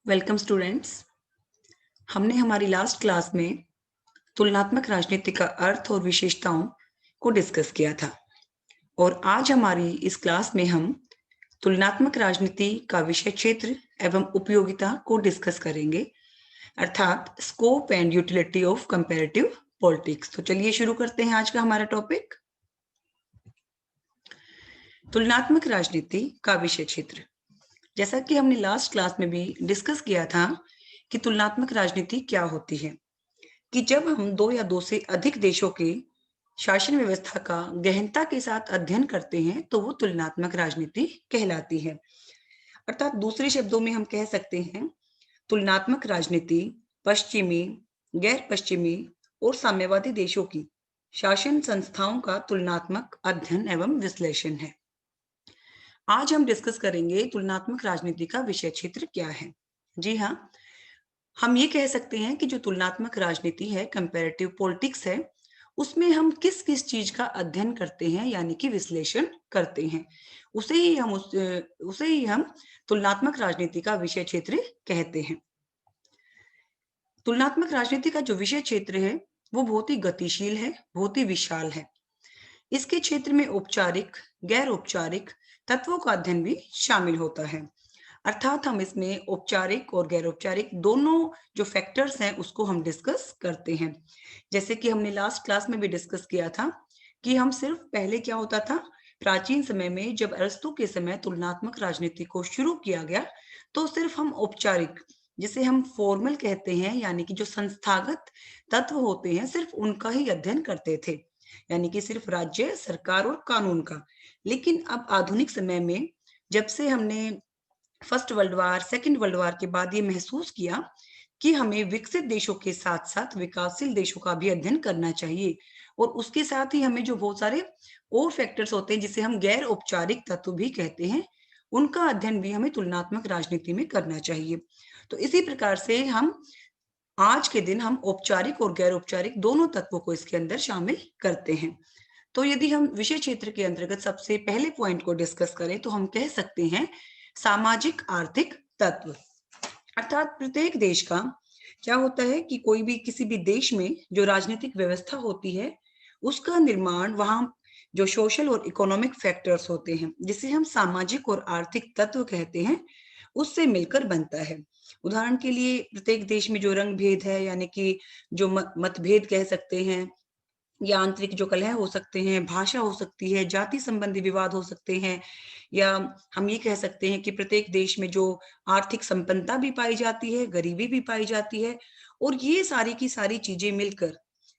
Welcome students. हमने हमारी last class में तुलनात्मक राजनीति का अर्थ और विशेषताओं को डिस्कस किया था और आज हमारी इस क्लास में हम तुलनात्मक राजनीति का विषय क्षेत्र एवं उपयोगिता को डिस्कस करेंगे, अर्थात scope and utility of comparative politics. तो चलिए शुरू करते हैं आज का हमारा टॉपिक, तुलनात्मक राजनीति का विषय क्षेत्र। जैसा कि हमने लास्ट क्लास में भी डिस्कस किया था कि तुलनात्मक राजनीति क्या होती है, कि जब हम दो या दो से अधिक देशों के शासन व्यवस्था का गहनता के साथ अध्ययन करते हैं तो वो तुलनात्मक राजनीति कहलाती है। अर्थात दूसरे शब्दों में हम कह सकते हैं तुलनात्मक राजनीति पश्चिमी, गैर पश्चिमी और साम्यवादी देशों की शासन संस्थाओं का तुलनात्मक अध्ययन एवं विश्लेषण है। आज हम डिस्कस करेंगे तुलनात्मक राजनीति का विषय क्षेत्र क्या है। जी हाँ, हम ये कह सकते हैं कि जो तुलनात्मक राजनीति है, कंपैरेटिव पॉलिटिक्स है, उसमें हम किस किस चीज का अध्ययन करते हैं यानी कि विश्लेषण करते हैं, उसे ही हम तुलनात्मक राजनीति का विषय क्षेत्र कहते हैं। तुलनात्मक राजनीति का जो विषय क्षेत्र है वो बहुत ही गतिशील है, बहुत ही विशाल है। इसके क्षेत्र में औपचारिक, गैर औपचारिक तत्वों का अध्ययन भी शामिल होता है। अर्थात हम इसमें औपचारिक और गैर औपचारिक दोनों जो फैक्टर्स हैं उसको हम डिस्कस करते हैं। जैसे कि हमने लास्ट क्लास में भी डिस्कस किया था कि हम सिर्फ पहले क्या होता था, प्राचीन समय में जब अरस्तु के समय तुलनात्मक राजनीति को शुरू किया गया तो सिर्फ हम औपचारिक, जिसे हम फॉर्मल कहते हैं, यानी कि जो संस्थागत तत्व होते हैं सिर्फ उनका ही अध्ययन करते थे, यानी कि सिर्फ राज्य, सरकार और कानून का। लेकिन अब आधुनिक समय में जब से हमने first world war, second world war के बाद ये महसूस किया कि हमें विकसित देशों के साथ साथ विकासशील देशों का भी अध्ययन करना चाहिए और उसके साथ ही हमें जो बहुत सारे और फैक्टर्स होते हैं जिसे हम गैर औपचारिक तत्व भी कहते हैं, उनका अध्ययन भी हमें तुलनात्मक राजनीति में करना चाहिए। तो इसी प्रकार से हम आज के दिन हम औपचारिक और गैर औपचारिक दोनों तत्वों को इसके अंदर शामिल करते हैं। तो यदि हम विषय क्षेत्र के अंतर्गत सबसे पहले पॉइंट को डिस्कस करें तो हम कह सकते हैं सामाजिक आर्थिक तत्व। अर्थात प्रत्येक देश का क्या होता है कि कोई भी किसी भी देश में जो राजनीतिक व्यवस्था होती है उसका निर्माण वहां जो सोशल और इकोनॉमिक फैक्टर्स होते हैं जिसे हम सामाजिक और आर्थिक तत्व कहते हैं उससे मिलकर बनता है। उदाहरण के लिए प्रत्येक देश में जो रंग भेद है, यानी कि जो मतभेद कह सकते हैं, या आंतरिक जो कलह हो सकते हैं, भाषा हो सकती है, जाति संबंधी विवाद हो सकते हैं, या हम ये कह सकते हैं कि प्रत्येक देश में जो आर्थिक संपन्नता भी पाई जाती है, गरीबी भी पाई जाती है, और ये सारी की सारी चीजें मिलकर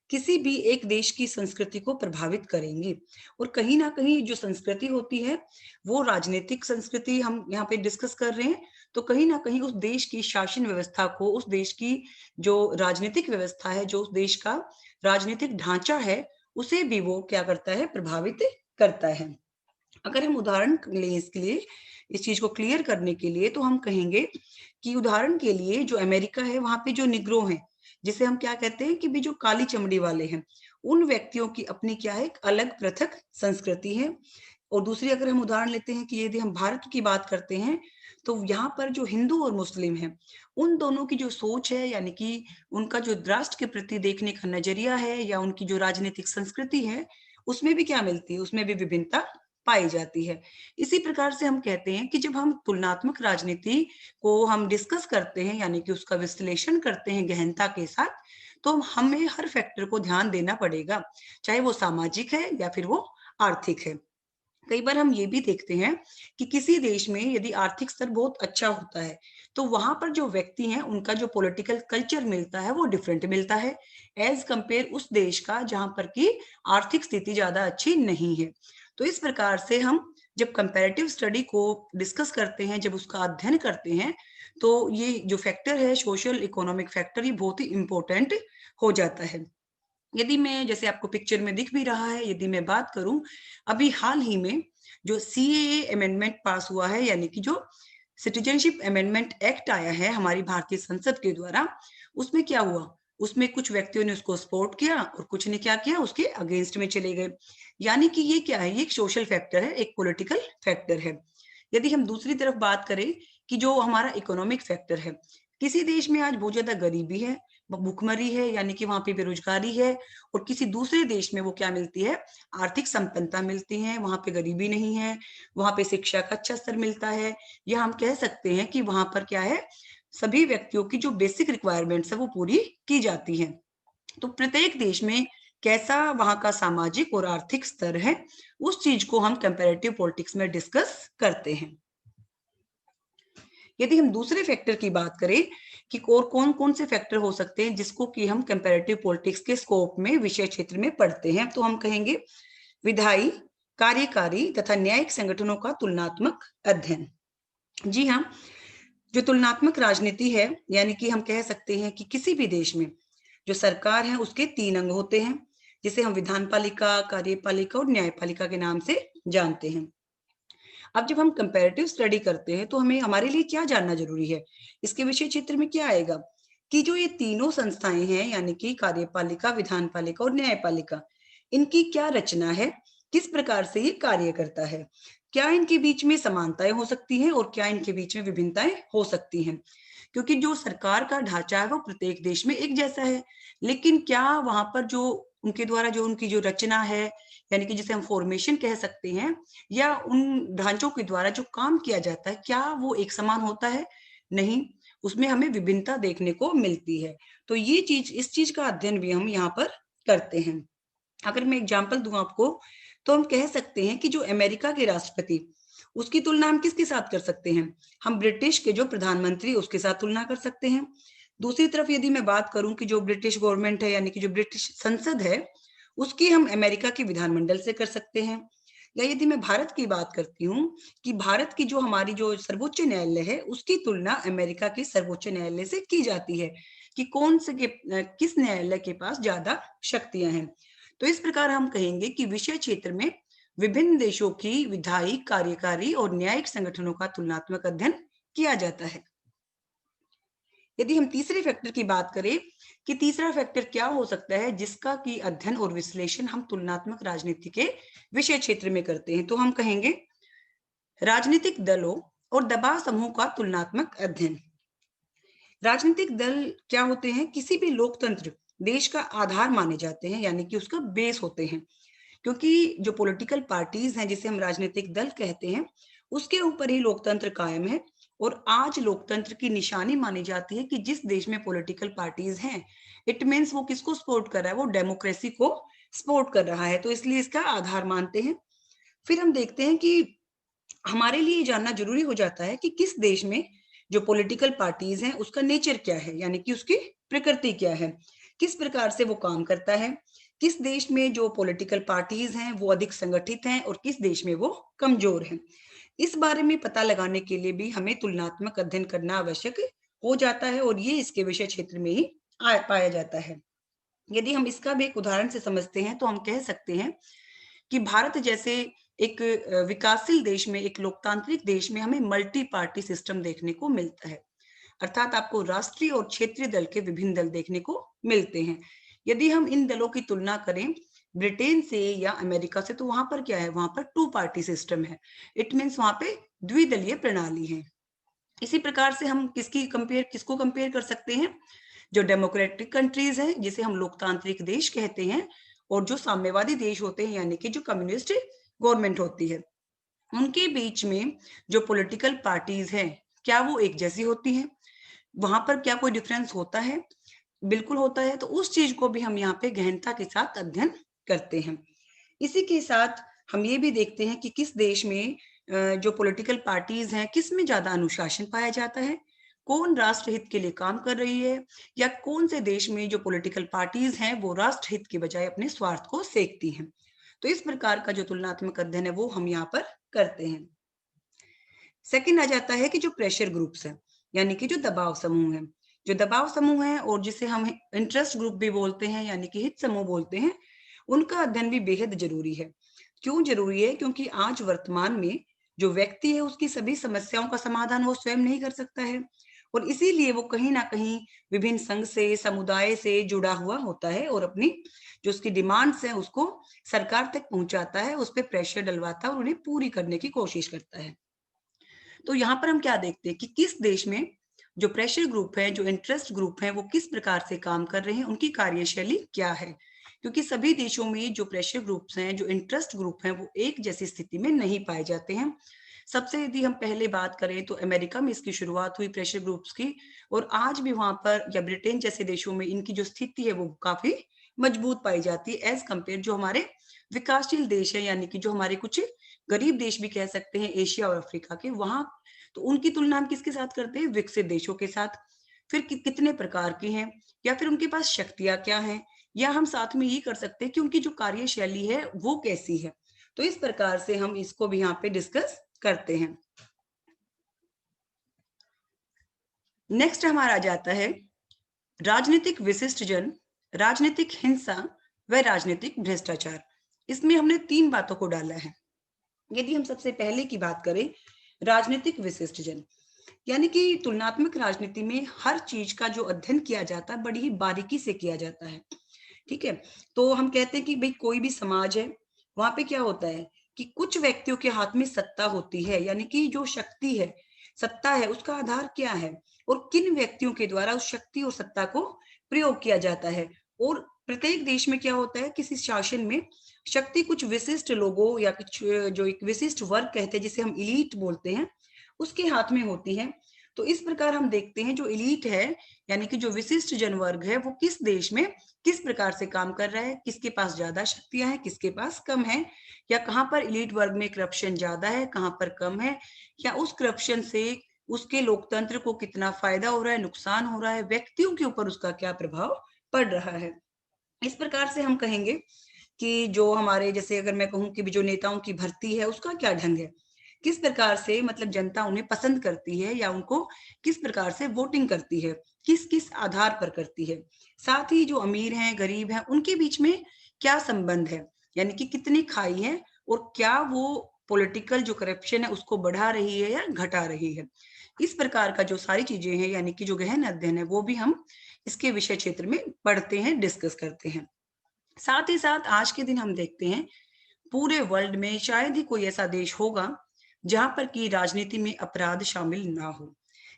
किसी भी एक देश की संस्कृति को प्रभावित करेंगी। और कहीं ना कहीं जो संस्कृति होती है वो राजनीतिक संस्कृति हम यहाँ पे डिस्कस कर रहे हैं, तो कहीं ना कहीं उस देश की शासन व्यवस्था को, उस देश की जो राजनीतिक व्यवस्था है, जो उस देश का राजनीतिक ढांचा है, उसे भी वो क्या करता है, प्रभावित करता है। अगर हम उदाहरण लें इसके लिए, इस चीज को क्लियर करने के लिए, तो हम कहेंगे कि उदाहरण के लिए जो अमेरिका है वहां पे जो निग्रो हैं, जिसे हम क्या कहते हैं कि भी जो काली चमड़ी वाले हैं, उन व्यक्तियों की अपनी क्या है, एक अलग पृथक संस्कृति है। और दूसरी अगर हम उदाहरण लेते हैं कि यदि हम भारत की बात करते हैं तो यहाँ पर जो हिंदू और मुस्लिम हैं उन दोनों की जो सोच है, यानी कि उनका जो राष्ट्र के प्रति देखने का नजरिया है या उनकी जो राजनीतिक संस्कृति है, उसमें भी क्या मिलती है, उसमें भी विभिन्नता पाई जाती है। इसी प्रकार से हम कहते हैं कि जब हम तुलनात्मक राजनीति को हम डिस्कस करते हैं, यानी कि उसका विश्लेषण करते हैं गहनता के साथ, तो हमें हर फैक्टर को ध्यान देना पड़ेगा, चाहे वो सामाजिक है या फिर वो आर्थिक है। कई बार हम ये भी देखते हैं कि किसी देश में यदि आर्थिक स्तर बहुत अच्छा होता है तो वहां पर जो व्यक्ति हैं उनका जो पॉलिटिकल कल्चर मिलता है वो डिफरेंट मिलता है एज कंपेयर उस देश का जहां पर की आर्थिक स्थिति ज्यादा अच्छी नहीं है। तो इस प्रकार से हम जब कंपैरेटिव स्टडी को डिस्कस करते हैं, जब उसका अध्ययन करते हैं, तो ये जो फैक्टर है, सोशल इकोनॉमिक फैक्टर, ये बहुत ही इंपॉर्टेंट हो जाता है। यदि मैं, जैसे आपको पिक्चर में दिख भी रहा है, यदि मैं बात करूं, अभी हाल ही में जो सीएए अमेंडमेंट पास हुआ है, यानी कि जो सिटीजनशिप अमेंडमेंट एक्ट आया है हमारी भारतीय संसद के द्वारा, उसमें क्या हुआ, उसमें कुछ व्यक्तियों ने उसको सपोर्ट किया और कुछ ने क्या किया, उसके अगेंस्ट में चले गए। यानी कि ये क्या है, ये एक सोशल फैक्टर है, एक पॉलिटिकल फैक्टर है। यदि हम दूसरी तरफ बात करें कि जो हमारा इकोनॉमिक फैक्टर है, किसी देश में आज बहुत ज्यादा गरीबी है, भूखमरी है, यानी कि वहां पे बेरोजगारी है, और किसी दूसरे देश में वो क्या मिलती है, आर्थिक संपन्नता मिलती है, वहां पे गरीबी नहीं है, वहां पे शिक्षा का अच्छा स्तर मिलता है, या हम कह सकते हैं कि वहां पर क्या है, सभी व्यक्तियों की जो बेसिक रिक्वायरमेंट्स है वो पूरी की जाती है। तो प्रत्येक देश में कैसा वहां का सामाजिक और आर्थिक स्तर है, उस चीज को हम कंपैरेटिव पॉलिटिक्स में डिस्कस करते हैं। यदि हम दूसरे फैक्टर की बात करें कि और कौन कौन से फैक्टर हो सकते हैं जिसको कि हम कंपैरेटिव पॉलिटिक्स के स्कोप में विषय क्षेत्र में पढ़ते हैं, तो हम कहेंगे विधायी, कार्यकारी तथा न्यायिक संगठनों का तुलनात्मक अध्ययन। जी हाँ, जो तुलनात्मक राजनीति है, यानी कि हम कह सकते हैं कि किसी भी देश में जो सरकार है उसके 3 अंग होते हैं, जिसे हम विधान पालिका, कार्यपालिका और न्यायपालिका के नाम से जानते हैं। अब जब हम कंपैरेटिव स्टडी करते हैं तो हमें हमारे लिए क्या जानना जरूरी है, इसके विषय क्षेत्र में क्या आएगा कि जो ये तीनों संस्थाएं हैं, यानी कि कार्यपालिका, विधान पालिका और न्यायपालिका, इनकी क्या रचना है, किस प्रकार से ये कार्य करता है, क्या इनके बीच में समानताएं हो सकती हैं और क्या इनके बीच में विभिन्नताएं हो सकती हैं। क्योंकि जो सरकार का ढांचा है वो प्रत्येक देश में एक जैसा है, लेकिन क्या वहां पर जो उनके द्वारा जो उनकी जो रचना है, यानी कि जिसे हम फॉर्मेशन कह सकते हैं, या उन ढांचों के द्वारा जो काम किया जाता है, क्या वो एक समान होता है? नहीं, उसमें हमें विभिन्नता देखने को मिलती है। तो ये चीज, इस चीज का अध्ययन भी हम यहाँ पर करते हैं। अगर मैं एग्जाम्पल दूं आपको, तो हम कह सकते हैं कि जो अमेरिका के राष्ट्रपति, उसकी तुलना हम किसके साथ कर सकते हैं, हम ब्रिटिश के जो प्रधानमंत्री उसके साथ तुलना कर सकते हैं। दूसरी तरफ यदि मैं बात करूं कि जो ब्रिटिश गवर्नमेंट है, यानी कि जो ब्रिटिश संसद है, उसकी हम अमेरिका के विधानमंडल से कर सकते हैं। या यदि मैं भारत की बात करती हूँ कि भारत की जो हमारी जो सर्वोच्च न्यायालय है, उसकी तुलना अमेरिका के सर्वोच्च न्यायालय से की जाती है कि कौन से किस न्यायालय के पास ज्यादा शक्तियां हैं। तो इस प्रकार हम कहेंगे कि विषय क्षेत्र में विभिन्न देशों की विधायी, कार्यकारी और न्यायिक संगठनों का तुलनात्मक अध्ययन किया जाता है। यदि हम तीसरे फैक्टर की बात करें कि तीसरा फैक्टर क्या हो सकता है जिसका की अध्ययन और विश्लेषण हम तुलनात्मक राजनीति के विषय क्षेत्र में करते हैं, तो हम कहेंगे राजनीतिक दलों और दबाव समूह का तुलनात्मक अध्ययन। राजनीतिक दल क्या होते हैं, किसी भी लोकतंत्र देश का आधार माने जाते हैं, यानी कि उसका बेस होते हैं। क्योंकि जो पॉलिटिकल पार्टीज हैं, जिसे हम राजनीतिक दल कहते हैं, उसके ऊपर ही लोकतंत्र कायम है। और आज लोकतंत्र की निशानी मानी जाती है कि जिस देश में पॉलिटिकल पार्टीज हैं, इट मीन्स वो किसको सपोर्ट कर रहा है, वो डेमोक्रेसी को सपोर्ट कर रहा है, तो इसलिए इसका आधार मानते हैं। फिर हम देखते हैं कि हमारे लिए जानना जरूरी हो जाता है कि किस देश में जो पॉलिटिकल पार्टीज हैं उसका नेचर क्या है, यानी कि उसकी प्रकृति क्या है, किस प्रकार से वो काम करता है, किस देश में जो पॉलिटिकल पार्टीज हैं वो अधिक संगठित हैं और किस देश में वो कमजोर हैं। इस बारे में पता लगाने के लिए भी हमें तुलनात्मक अध्ययन करना आवश्यक हो जाता है, और ये इसके विषय क्षेत्र में ही पाया जाता है। यदि हम इसका भी एक उदाहरण से समझते हैं तो हम कह सकते हैं कि भारत जैसे एक विकासशील देश में, एक लोकतांत्रिक देश में हमें मल्टी पार्टी सिस्टम देखने को मिलता है, अर्थात आपको राष्ट्रीय और क्षेत्रीय दल के विभिन्न दल देखने को मिलते हैं। यदि हम इन दलों की तुलना करें ब्रिटेन से या अमेरिका से, तो वहां पर क्या है, वहां पर 2 पार्टी सिस्टम है। इट मीन्स वहां पे द्विदलीय प्रणाली है। इसी प्रकार से हम किसको कंपेयर कर सकते हैं, जो डेमोक्रेटिक कंट्रीज हैं जिसे हम लोकतांत्रिक देश कहते हैं, और जो साम्यवादी देश होते हैं, यानी कि जो कम्युनिस्ट गवर्नमेंट होती है, उनके बीच में जो पॉलिटिकल पार्टीज हैं, क्या वो एक जैसी होती हैं, वहां पर क्या कोई डिफरेंस होता है? बिल्कुल होता है। तो उस चीज को भी हम यहाँ पे गहनता के साथ अध्ययन करते हैं। इसी के साथ हम ये भी देखते हैं कि किस देश में जो पॉलिटिकल पार्टीज हैं, किस में ज्यादा अनुशासन पाया जाता है, कौन राष्ट्रहित के लिए काम कर रही है, या कौन से देश में जो पॉलिटिकल पार्टीज हैं वो राष्ट्रहित के बजाय अपने स्वार्थ को सेकती हैं। तो इस प्रकार का जो तुलनात्मक अध्ययन है वो हम यहाँ पर करते हैं। सेकंड आ जाता है कि जो प्रेशर ग्रुप्स हैं, यानी कि जो दबाव समूह है, जो दबाव समूह है और जिसे हम इंटरेस्ट ग्रुप भी बोलते हैं, यानी कि हित समूह बोलते हैं, उनका अध्ययन भी बेहद जरूरी है। क्यों जरूरी है? क्योंकि आज वर्तमान में जो व्यक्ति है उसकी सभी समस्याओं का समाधान वो स्वयं नहीं कर सकता है, और इसीलिए वो कहीं ना कहीं विभिन्न संघ से, समुदाय से जुड़ा हुआ होता है, और अपनी जो उसकी डिमांड्स है उसको सरकार तक पहुंचाता है, उस पर प्रेशर डलवाता है और उन्हें पूरी करने की कोशिश करता है। तो यहाँ पर हम क्या देखते हैं कि किस देश में जो प्रेशर ग्रुप है, जो इंटरेस्ट ग्रुप है, वो किस प्रकार से काम कर रहे हैं, उनकी कार्यशैली क्या है। क्योंकि सभी देशों में जो प्रेशर ग्रुप्स हैं, जो इंटरेस्ट ग्रुप हैं, वो एक जैसी स्थिति में नहीं पाए जाते हैं। सबसे यदि हम पहले बात करें तो अमेरिका में इसकी शुरुआत हुई प्रेशर ग्रुप्स की, और आज भी वहां पर या ब्रिटेन जैसे देशों में इनकी जो स्थिति है वो काफी मजबूत पाई जाती है एज कंपेयर जो हमारे विकासशील देश है, यानी कि जो हमारे कुछ गरीब देश भी कह सकते हैं एशिया और अफ्रीका के, वहां तो उनकी तुलना हम किसके साथ करते हैं? विकसित देशों के साथ। फिर कितने प्रकार के हैं, या फिर उनके पास शक्तियां क्या हैं, या हम साथ में ये कर सकते हैं कि उनकी जो कार्यशैली है वो कैसी है। तो इस प्रकार से हम इसको भी यहाँ पे डिस्कस करते हैं। नेक्स्ट हमारा आ जाता है राजनीतिक विशिष्ट जन, राजनीतिक हिंसा व राजनीतिक भ्रष्टाचार। इसमें हमने 3 बातों को डाला है। यदि हम सबसे पहले की बात करें, राजनीतिक विशिष्ट जन, यानी कि तुलनात्मक राजनीति में हर चीज का जो अध्ययन किया जाता है बड़ी ही बारीकी से किया जाता है। ठीक है, तो हम कहते हैं कि भाई कोई भी समाज है, वहां पे क्या होता है कि कुछ व्यक्तियों के हाथ में सत्ता होती है, यानी कि जो शक्ति है, सत्ता है, उसका आधार क्या है और किन व्यक्तियों के द्वारा उस शक्ति और सत्ता को प्रयोग किया जाता है। और प्रत्येक देश में क्या होता है, किसी शासन में शक्ति कुछ विशिष्ट लोगों या कुछ जो एक विशिष्ट वर्ग कहते हैं जिसे हम इलीट बोलते हैं, उसके हाथ में होती है। तो इस प्रकार हम देखते हैं जो इलीट है, यानी कि जो विशिष्ट जनवर्ग है, वो किस देश में किस प्रकार से काम कर रहा है, किसके पास ज्यादा शक्तियां हैं, किसके पास कम है, या कहाँ पर इलीट वर्ग में करप्शन ज्यादा है, कहाँ पर कम है, या उस करप्शन से उसके लोकतंत्र को कितना फायदा हो रहा है, नुकसान हो रहा है, व्यक्तियों के ऊपर उसका क्या प्रभाव पड़ रहा है। इस प्रकार से हम कहेंगे कि जो हमारे, जैसे अगर मैं कहूं कि जो नेताओं की भर्ती है उसका क्या ढंग है, किस प्रकार से मतलब जनता उन्हें पसंद करती है या उनको किस प्रकार से वोटिंग करती है, किस किस आधार पर करती है। साथ ही जो अमीर हैं, गरीब हैं, उनके बीच में क्या संबंध है, यानी कि कितनी खाई है, और क्या वो पॉलिटिकल जो करप्शन है उसको बढ़ा रही है या घटा रही है। इस प्रकार का जो सारी चीजें हैं, यानी कि जो गहन अध्ययन है, वो भी हम इसके विषय क्षेत्र में पढ़ते हैं, डिस्कस करते हैं। साथ ही साथ आज के दिन हम देखते हैं पूरे वर्ल्ड में शायद ही कोई ऐसा देश होगा जहां पर कि राजनीति में अपराध शामिल ना हो,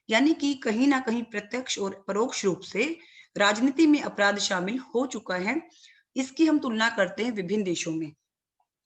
यानी कि कहीं ना कहीं प्रत्यक्ष और परोक्ष रूप से राजनीति में अपराध शामिल हो चुका है। इसकी हम तुलना करते हैं विभिन्न देशों में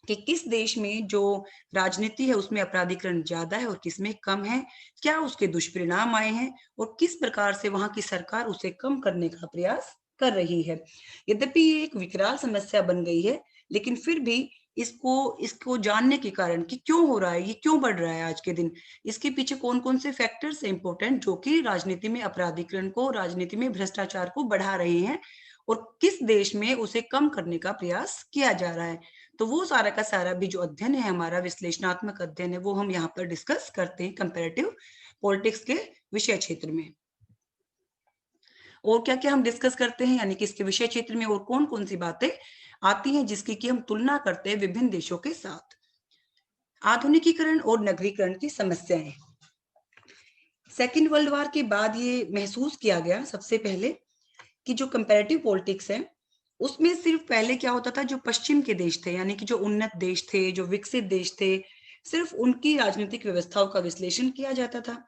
कि किस देश में जो राजनीति है उसमें अपराधीकरण ज्यादा है और किसमें कम है, क्या उसके दुष्परिणाम आए हैं और किस प्रकार से वहां की सरकार उसे कम करने का प्रयास कर रही है। यद्यपि ये एक विकराल समस्या बन गई है, लेकिन फिर भी इसको इसको जानने के कारण कि क्यों हो रहा है, ये क्यों बढ़ रहा है आज के दिन, इसके पीछे कौन कौन से फैक्टर्स है इंपॉर्टेंट जो कि राजनीति में अपराधीकरण को, राजनीति में भ्रष्टाचार को बढ़ा रहे हैं, और किस देश में उसे कम करने का प्रयास किया जा रहा है। तो वो सारा का सारा भी जो अध्ययन है हमारा, विश्लेषणात्मक अध्ययन है, वो हम यहाँ पर डिस्कस करते हैं कंपैरेटिव पॉलिटिक्स के विषय क्षेत्र में। और क्या क्या हम डिस्कस करते हैं, यानी कि इसके विषय क्षेत्र में और कौन कौन सी बातें आती हैं जिसकी कि हम तुलना करते हैं विभिन्न देशों के साथ। आधुनिकीकरण और नगरीकरण की समस्याएं। सेकेंड वर्ल्ड वॉर के बाद ये महसूस किया गया सबसे पहले कि जो कंपैरेटिव पॉलिटिक्स है उसमें सिर्फ पहले क्या होता था, जो पश्चिम के देश थे, यानी कि जो उन्नत देश थे, जो विकसित देश थे, सिर्फ उनकी राजनीतिक व्यवस्थाओं का विश्लेषण किया जाता था।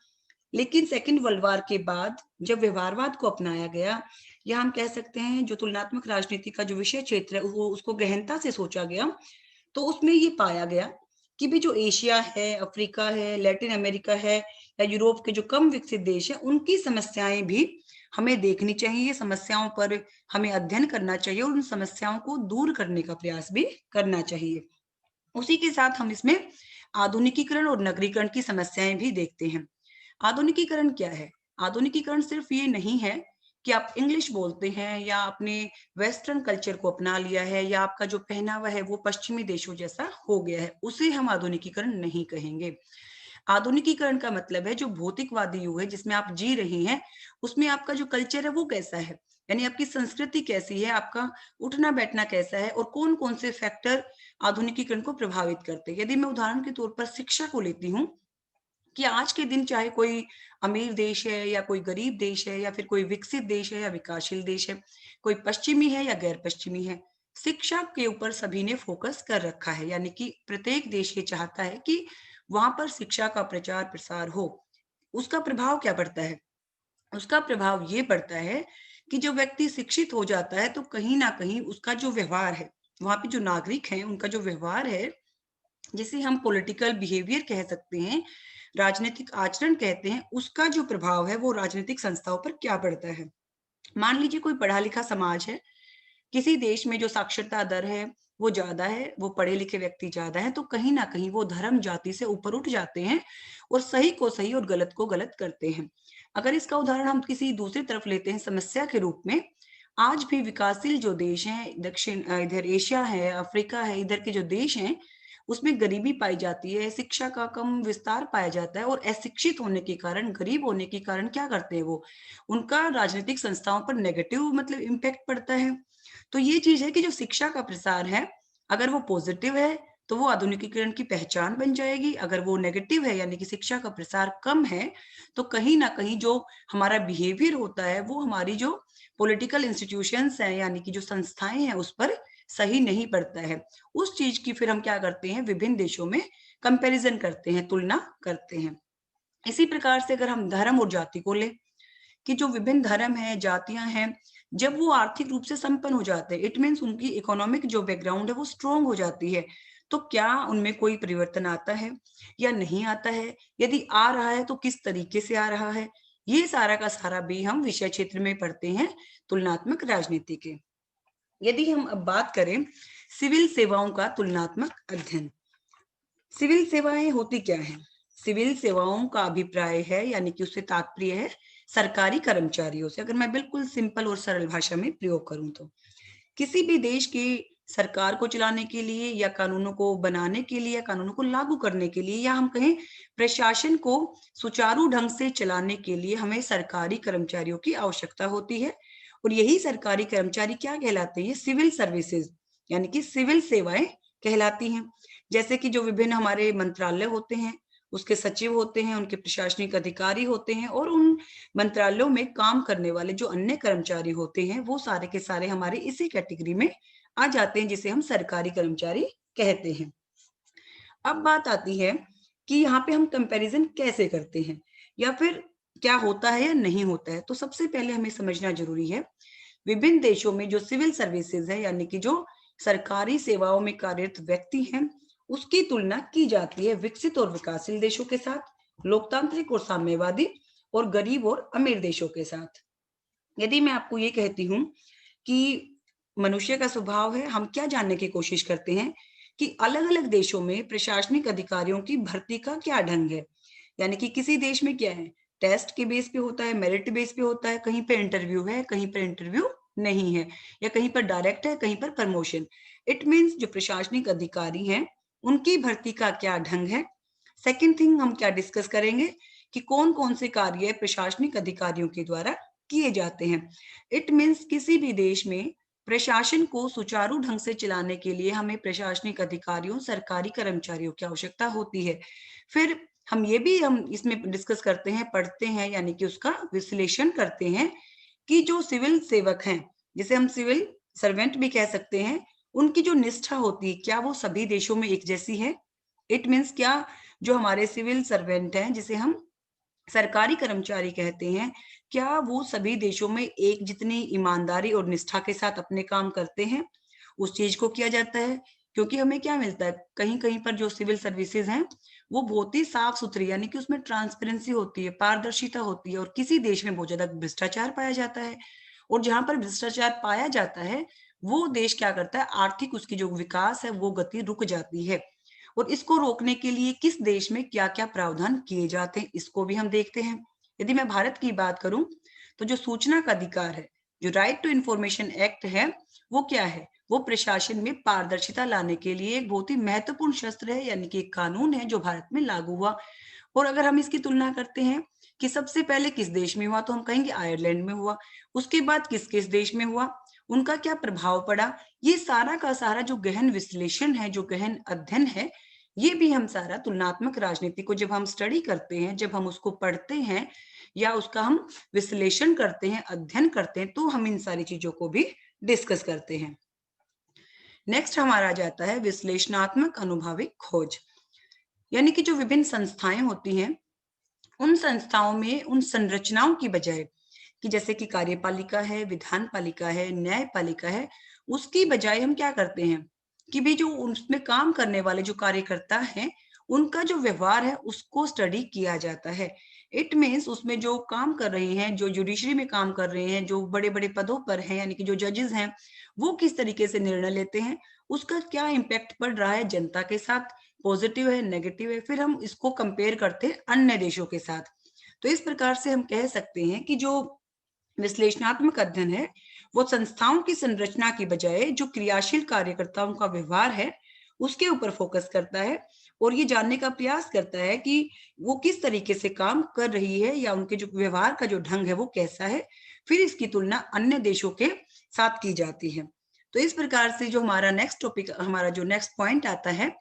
लेकिन सेकेंड वर्ल्ड वॉर के बाद जब व्यवहारवाद को अपनाया गया, या हम कह सकते हैं जो तुलनात्मक राजनीति का जो विषय क्षेत्र है वो उसको गहनता से सोचा गया, तो उसमें ये पाया गया कि भी जो एशिया है, अफ्रीका है, लैटिन अमेरिका है, या यूरोप के जो कम विकसित देश है, उनकी समस्याएं भी हमें देखनी चाहिए, समस्याओं पर हमें अध्ययन करना चाहिए और उन समस्याओं को दूर करने का प्रयास भी करना चाहिए। उसी के साथ हम इसमें आधुनिकीकरण और नगरीकरण की समस्याएं भी देखते हैं। आधुनिकीकरण क्या है? आधुनिकीकरण सिर्फ ये नहीं है कि आप इंग्लिश बोलते हैं या आपने वेस्टर्न कल्चर को अपना लिया है या आपका जो पहनावा है वो पश्चिमी देशों जैसा हो गया है, उसे हम आधुनिकीकरण नहीं कहेंगे। आधुनिकीकरण का मतलब है जो भौतिकवादी युग है जिसमें आप जी रही हैं, उसमें आपका जो कल्चर है वो कैसा है, यानी आपकी संस्कृति कैसी है, आपका उठना बैठना कैसा है, और कौन कौन से फैक्टर आधुनिकीकरण को प्रभावित करते हैं। यदि मैं उदाहरण के तौर पर शिक्षा को लेती हूँ कि आज के दिन चाहे कोई अमीर देश है या कोई गरीब देश है या फिर कोई विकसित देश है या विकासशील देश है, कोई पश्चिमी है या गैर पश्चिमी है, शिक्षा के ऊपर सभी ने फोकस कर रखा है, यानी कि प्रत्येक देश ये चाहता है कि वहां पर शिक्षा का प्रचार प्रसार हो, उसका प्रभाव क्या पड़ता है? उसका प्रभाव ये पड़ता है कि जो व्यक्ति शिक्षित हो जाता है तो कहीं ना कहीं उसका जो व्यवहार है, वहां पे जो नागरिक हैं उनका जो व्यवहार है, जिसे हम पॉलिटिकल बिहेवियर कह सकते हैं, राजनीतिक आचरण कहते हैं, उसका जो प्रभाव है वो राजनीतिक संस्थाओं पर क्या पड़ता है। मान लीजिए कोई पढ़ा लिखा समाज है, किसी देश में जो साक्षरता दर है वो ज्यादा है, वो पढ़े लिखे व्यक्ति ज्यादा है, तो कहीं ना कहीं वो धर्म जाति से ऊपर उठ जाते हैं और सही को सही और गलत को गलत करते हैं। अगर इसका उदाहरण हम किसी दूसरी तरफ लेते हैं समस्या के रूप में, आज भी विकासशील जो देश हैं, दक्षिण इधर एशिया है, अफ्रीका है, इधर के जो देश हैं, उसमें गरीबी पाई जाती है, शिक्षा का कम विस्तार पाया जाता है और अशिक्षित होने के कारण, गरीब होने के कारण क्या करते हैं वो, उनका राजनीतिक संस्थाओं पर नेगेटिव मतलब इम्पैक्ट पड़ता है। तो ये चीज है कि जो शिक्षा का प्रसार है, अगर वो पॉजिटिव है तो वो आधुनिकीकरण की पहचान बन जाएगी। अगर वो नेगेटिव है यानी कि शिक्षा का प्रसार कम है, तो कहीं ना कहीं जो हमारा बिहेवियर होता है वो हमारी जो पॉलिटिकल इंस्टीट्यूशंस हैं यानी कि जो संस्थाएं हैं उस पर सही नहीं पड़ता है। उस चीज की फिर हम क्या करते हैं, विभिन्न देशों में कंपैरिजन करते हैं, तुलना करते हैं। इसी प्रकार से अगर हम धर्म और जाति को लें, कि जो विभिन्न धर्म हैं, जातियां हैं, जब वो आर्थिक रूप से संपन्न हो जाते हैं, इट मीन्स उनकी इकोनॉमिक जो बैकग्राउंड है वो स्ट्रांग हो जाती है, तो क्या उनमें कोई परिवर्तन आता है या नहीं आता है? यदि आ रहा है तो किस तरीके से आ रहा है? ये सारा का सारा भी हम विषय क्षेत्र में पढ़ते हैं, तुलनात्मक राजनीति के। यदि हम अब बात करें सिविल सेवाओं का तुलनात्मक अध्ययन, सिविल सेवाएं होती क्या है? सिविल सेवाओं का अभिप्राय है यानी कि उससे तात्पर्य है सरकारी कर्मचारियों से। अगर मैं बिल्कुल सिंपल और सरल भाषा में प्रयोग करूं तो किसी भी देश की सरकार को चलाने के लिए या कानूनों को बनाने के लिए या कानूनों को लागू करने के लिए या हम कहें प्रशासन को सुचारू ढंग से चलाने के लिए हमें सरकारी कर्मचारियों की आवश्यकता होती है। और यही सरकारी कर्मचारी क्या कहलाते हैं? सिविल सर्विसेज यानी कि सिविल सेवाएं कहलाती हैं। जैसे कि जो विभिन्न हमारे मंत्रालय होते हैं, उसके सचिव होते हैं, उनके प्रशासनिक अधिकारी होते हैं और उन मंत्रालयों में काम करने वाले जो अन्य कर्मचारी होते हैं वो सारे के सारे हमारे इसी कैटेगरी में आ जाते हैं, जिसे हम सरकारी कर्मचारी कहते हैं। अब बात आती है कि यहाँ पे हम कंपैरिजन कैसे करते हैं या फिर क्या होता है या नहीं होता है। तो सबसे पहले हमें समझना जरूरी है, विभिन्न देशों में जो सिविल सर्विसेज है यानी कि जो सरकारी सेवाओं में कार्यरत व्यक्ति हैं, उसकी तुलना की जाती है विकसित और विकासशील देशों के साथ, लोकतांत्रिक और साम्यवादी और गरीब और अमीर देशों के साथ। यदि मैं आपको ये कहती हूँ कि मनुष्य का स्वभाव है, हम क्या जानने की कोशिश करते हैं कि अलग-अलग देशों में प्रशासनिक अधिकारियों की भर्ती का क्या ढंग है। यानी कि किसी देश में क्या है, टेस्ट के बेस पे होता है, मेरिट बेस पे होता है, कहीं पे इंटरव्यू है, कहीं पर इंटरव्यू नहीं है, या कहीं पर डायरेक्ट है, कहीं पर प्रमोशन। इट मीन्स जो प्रशासनिक अधिकारी हैं, उनकी भर्ती का क्या ढंग है। सेकंड थिंग हम क्या डिस्कस करेंगे कि कौन-कौन से कार्य प्रशासनिक अधिकारियों के द्वारा किए जाते हैं। इट मीन्स किसी भी देश में प्रशासन को सुचारू ढंग से चलाने के लिए हमें प्रशासनिक अधिकारियों, सरकारी कर्मचारियों की आवश्यकता होती है। फिर हम इसमें डिस्कस करते हैं, पढ़ते हैं यानी कि उसका विश्लेषण करते हैं कि जो सिविल सेवक हैं, जिसे हम सिविल सर्वेंट भी कह सकते हैं, उनकी जो निष्ठा होती है, क्या वो सभी देशों में एक जैसी है? इट मीन्स क्या जो हमारे सिविल सर्वेंट हैं, जिसे हम सरकारी कर्मचारी कहते हैं, क्या वो सभी देशों में एक जितनी ईमानदारी और निष्ठा के साथ अपने काम करते हैं? उस चीज़ को किया जाता है, क्योंकि हमें क्या मिलता है, कहीं-कहीं पर जो सिविल सर्विसेज़ हैं, वो बहुत ही साफ-सुथरी यानी कि उसमें ट्रांसपेरेंसी होती है, पारदर्शिता होती है और किसी देश में बहुत ज़्यादा भ्रष्टाचार पाया जाता है। और जहाँ पर भ्रष्टाचार पाया जाता है, वो देश क्या करता है, आर्थिक उसकी जो विकास है, वो गति रुक जाती है। और इसको रोकने के लिए किस देश में क्या-क्या प्रावधान किए जाते हैं, इसको भी हम देखते हैं। यदि मैं भारत की बात करूँ, तो जो सूचना का अधिकार है, जो राइट टू इन्फॉर्मेशन एक्ट है, वो क्या है? वो प्रशासन में पारदर्शिता लाने के लिए एक बहुत ही महत्वपूर्ण शस्त्र है, यानी कि एक कानून है जो भारत में लागू हुआ। और अगर हम इसकी तुलना करते हैं कि सबसे पहले किस देश में हुआ, तो हम कहेंगे आयरलैंड में हुआ। उसके बाद किस-किस देश में हुआ, उनका क्या प्रभाव पड़ा, ये सारा का सारा जो गहन विश्लेषण है, जो गहन अध्ययन है, ये भी हम सारा तुलनात्मक राजनीति को जब हम स्टडी करते हैं, जब हम उसको पढ़ते हैं या उसका हम विश्लेषण करते हैं, अध्ययन करते हैं, तो हम इन सारी चीज़ों को भी डिस्कस करते हैं। नेक्स्ट हमारा आ जाता है विश्लेषणात्मक अनुभविक खोज। यानी कि जो विभिन्न संस्थाएं होती हैं, उन संस्थाओं में उन संरचनाओं की बजाय कि जैसे कि कार्यपालिका है, विधान पालिका है, न्यायपालिका है, उसकी बजाय हम क्या करते हैं कि भी जो उसमें काम करने वाले जो कार्यकर्ता हैं, उनका जो व्यवहार है उसको स्टडी किया जाता है। इट मीन्स उसमें जो काम कर रहे हैं, जो जुडिशरी में काम कर रहे हैं, जो बड़े-बड़े पदों पर हैं, यानी कि जो जजेस हैं, वो किस तरीके से निर्णय लेते हैं, उसका क्या इम्पैक्ट पड़ रहा है जनता के साथ, पॉजिटिव है, नेगेटिव है, फिर हम इसको कंपेयर करते हैं अन्य देशों के साथ। तो इस प्रकार से हम कह सकते हैं कि जो विश्लेषणात्मक अध्ययन है, वो संस्थाओं की संरचना की बजाय जो क्रियाशील कार्यकर्ताओं का व्यवहार है, उसके ऊपर फोकस करता है और ये जानने का प्रयास करता है कि वो किस तरीके से काम कर रही है या उनके जो व्यवहार का जो ढंग है वो कैसा है। फिर इसकी तुलना अन्य देशों के साथ की जाती है। तो इस प्रकार से जो हमारा नेक्स्ट टॉपिक, हमारा जो नेक्स्ट पॉइंट आता है,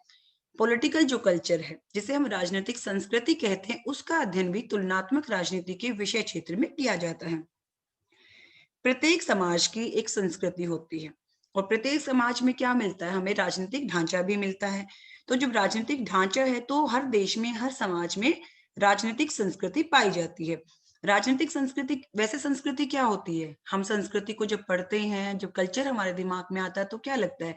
पॉलिटिकल जो कल्चर है, जिसे हम राजनीतिक संस्कृति कहते हैं, उसका अध्ययन भी तुलनात्मक राजनीति के विषय क्षेत्र में किया जाता है। प्रत्येक समाज की एक संस्कृति होती है और प्रत्येक समाज में क्या मिलता है, हमें राजनीतिक ढांचा भी मिलता है। तो जब राजनीतिक ढांचा है तो हर देश में, हर समाज में राजनीतिक संस्कृति पाई जाती है। राजनीतिक संस्कृति, वैसे संस्कृति क्या होती है, हम संस्कृति को जब पढ़ते हैं, जब कल्चर हमारे दिमाग में आता है तो क्या लगता है,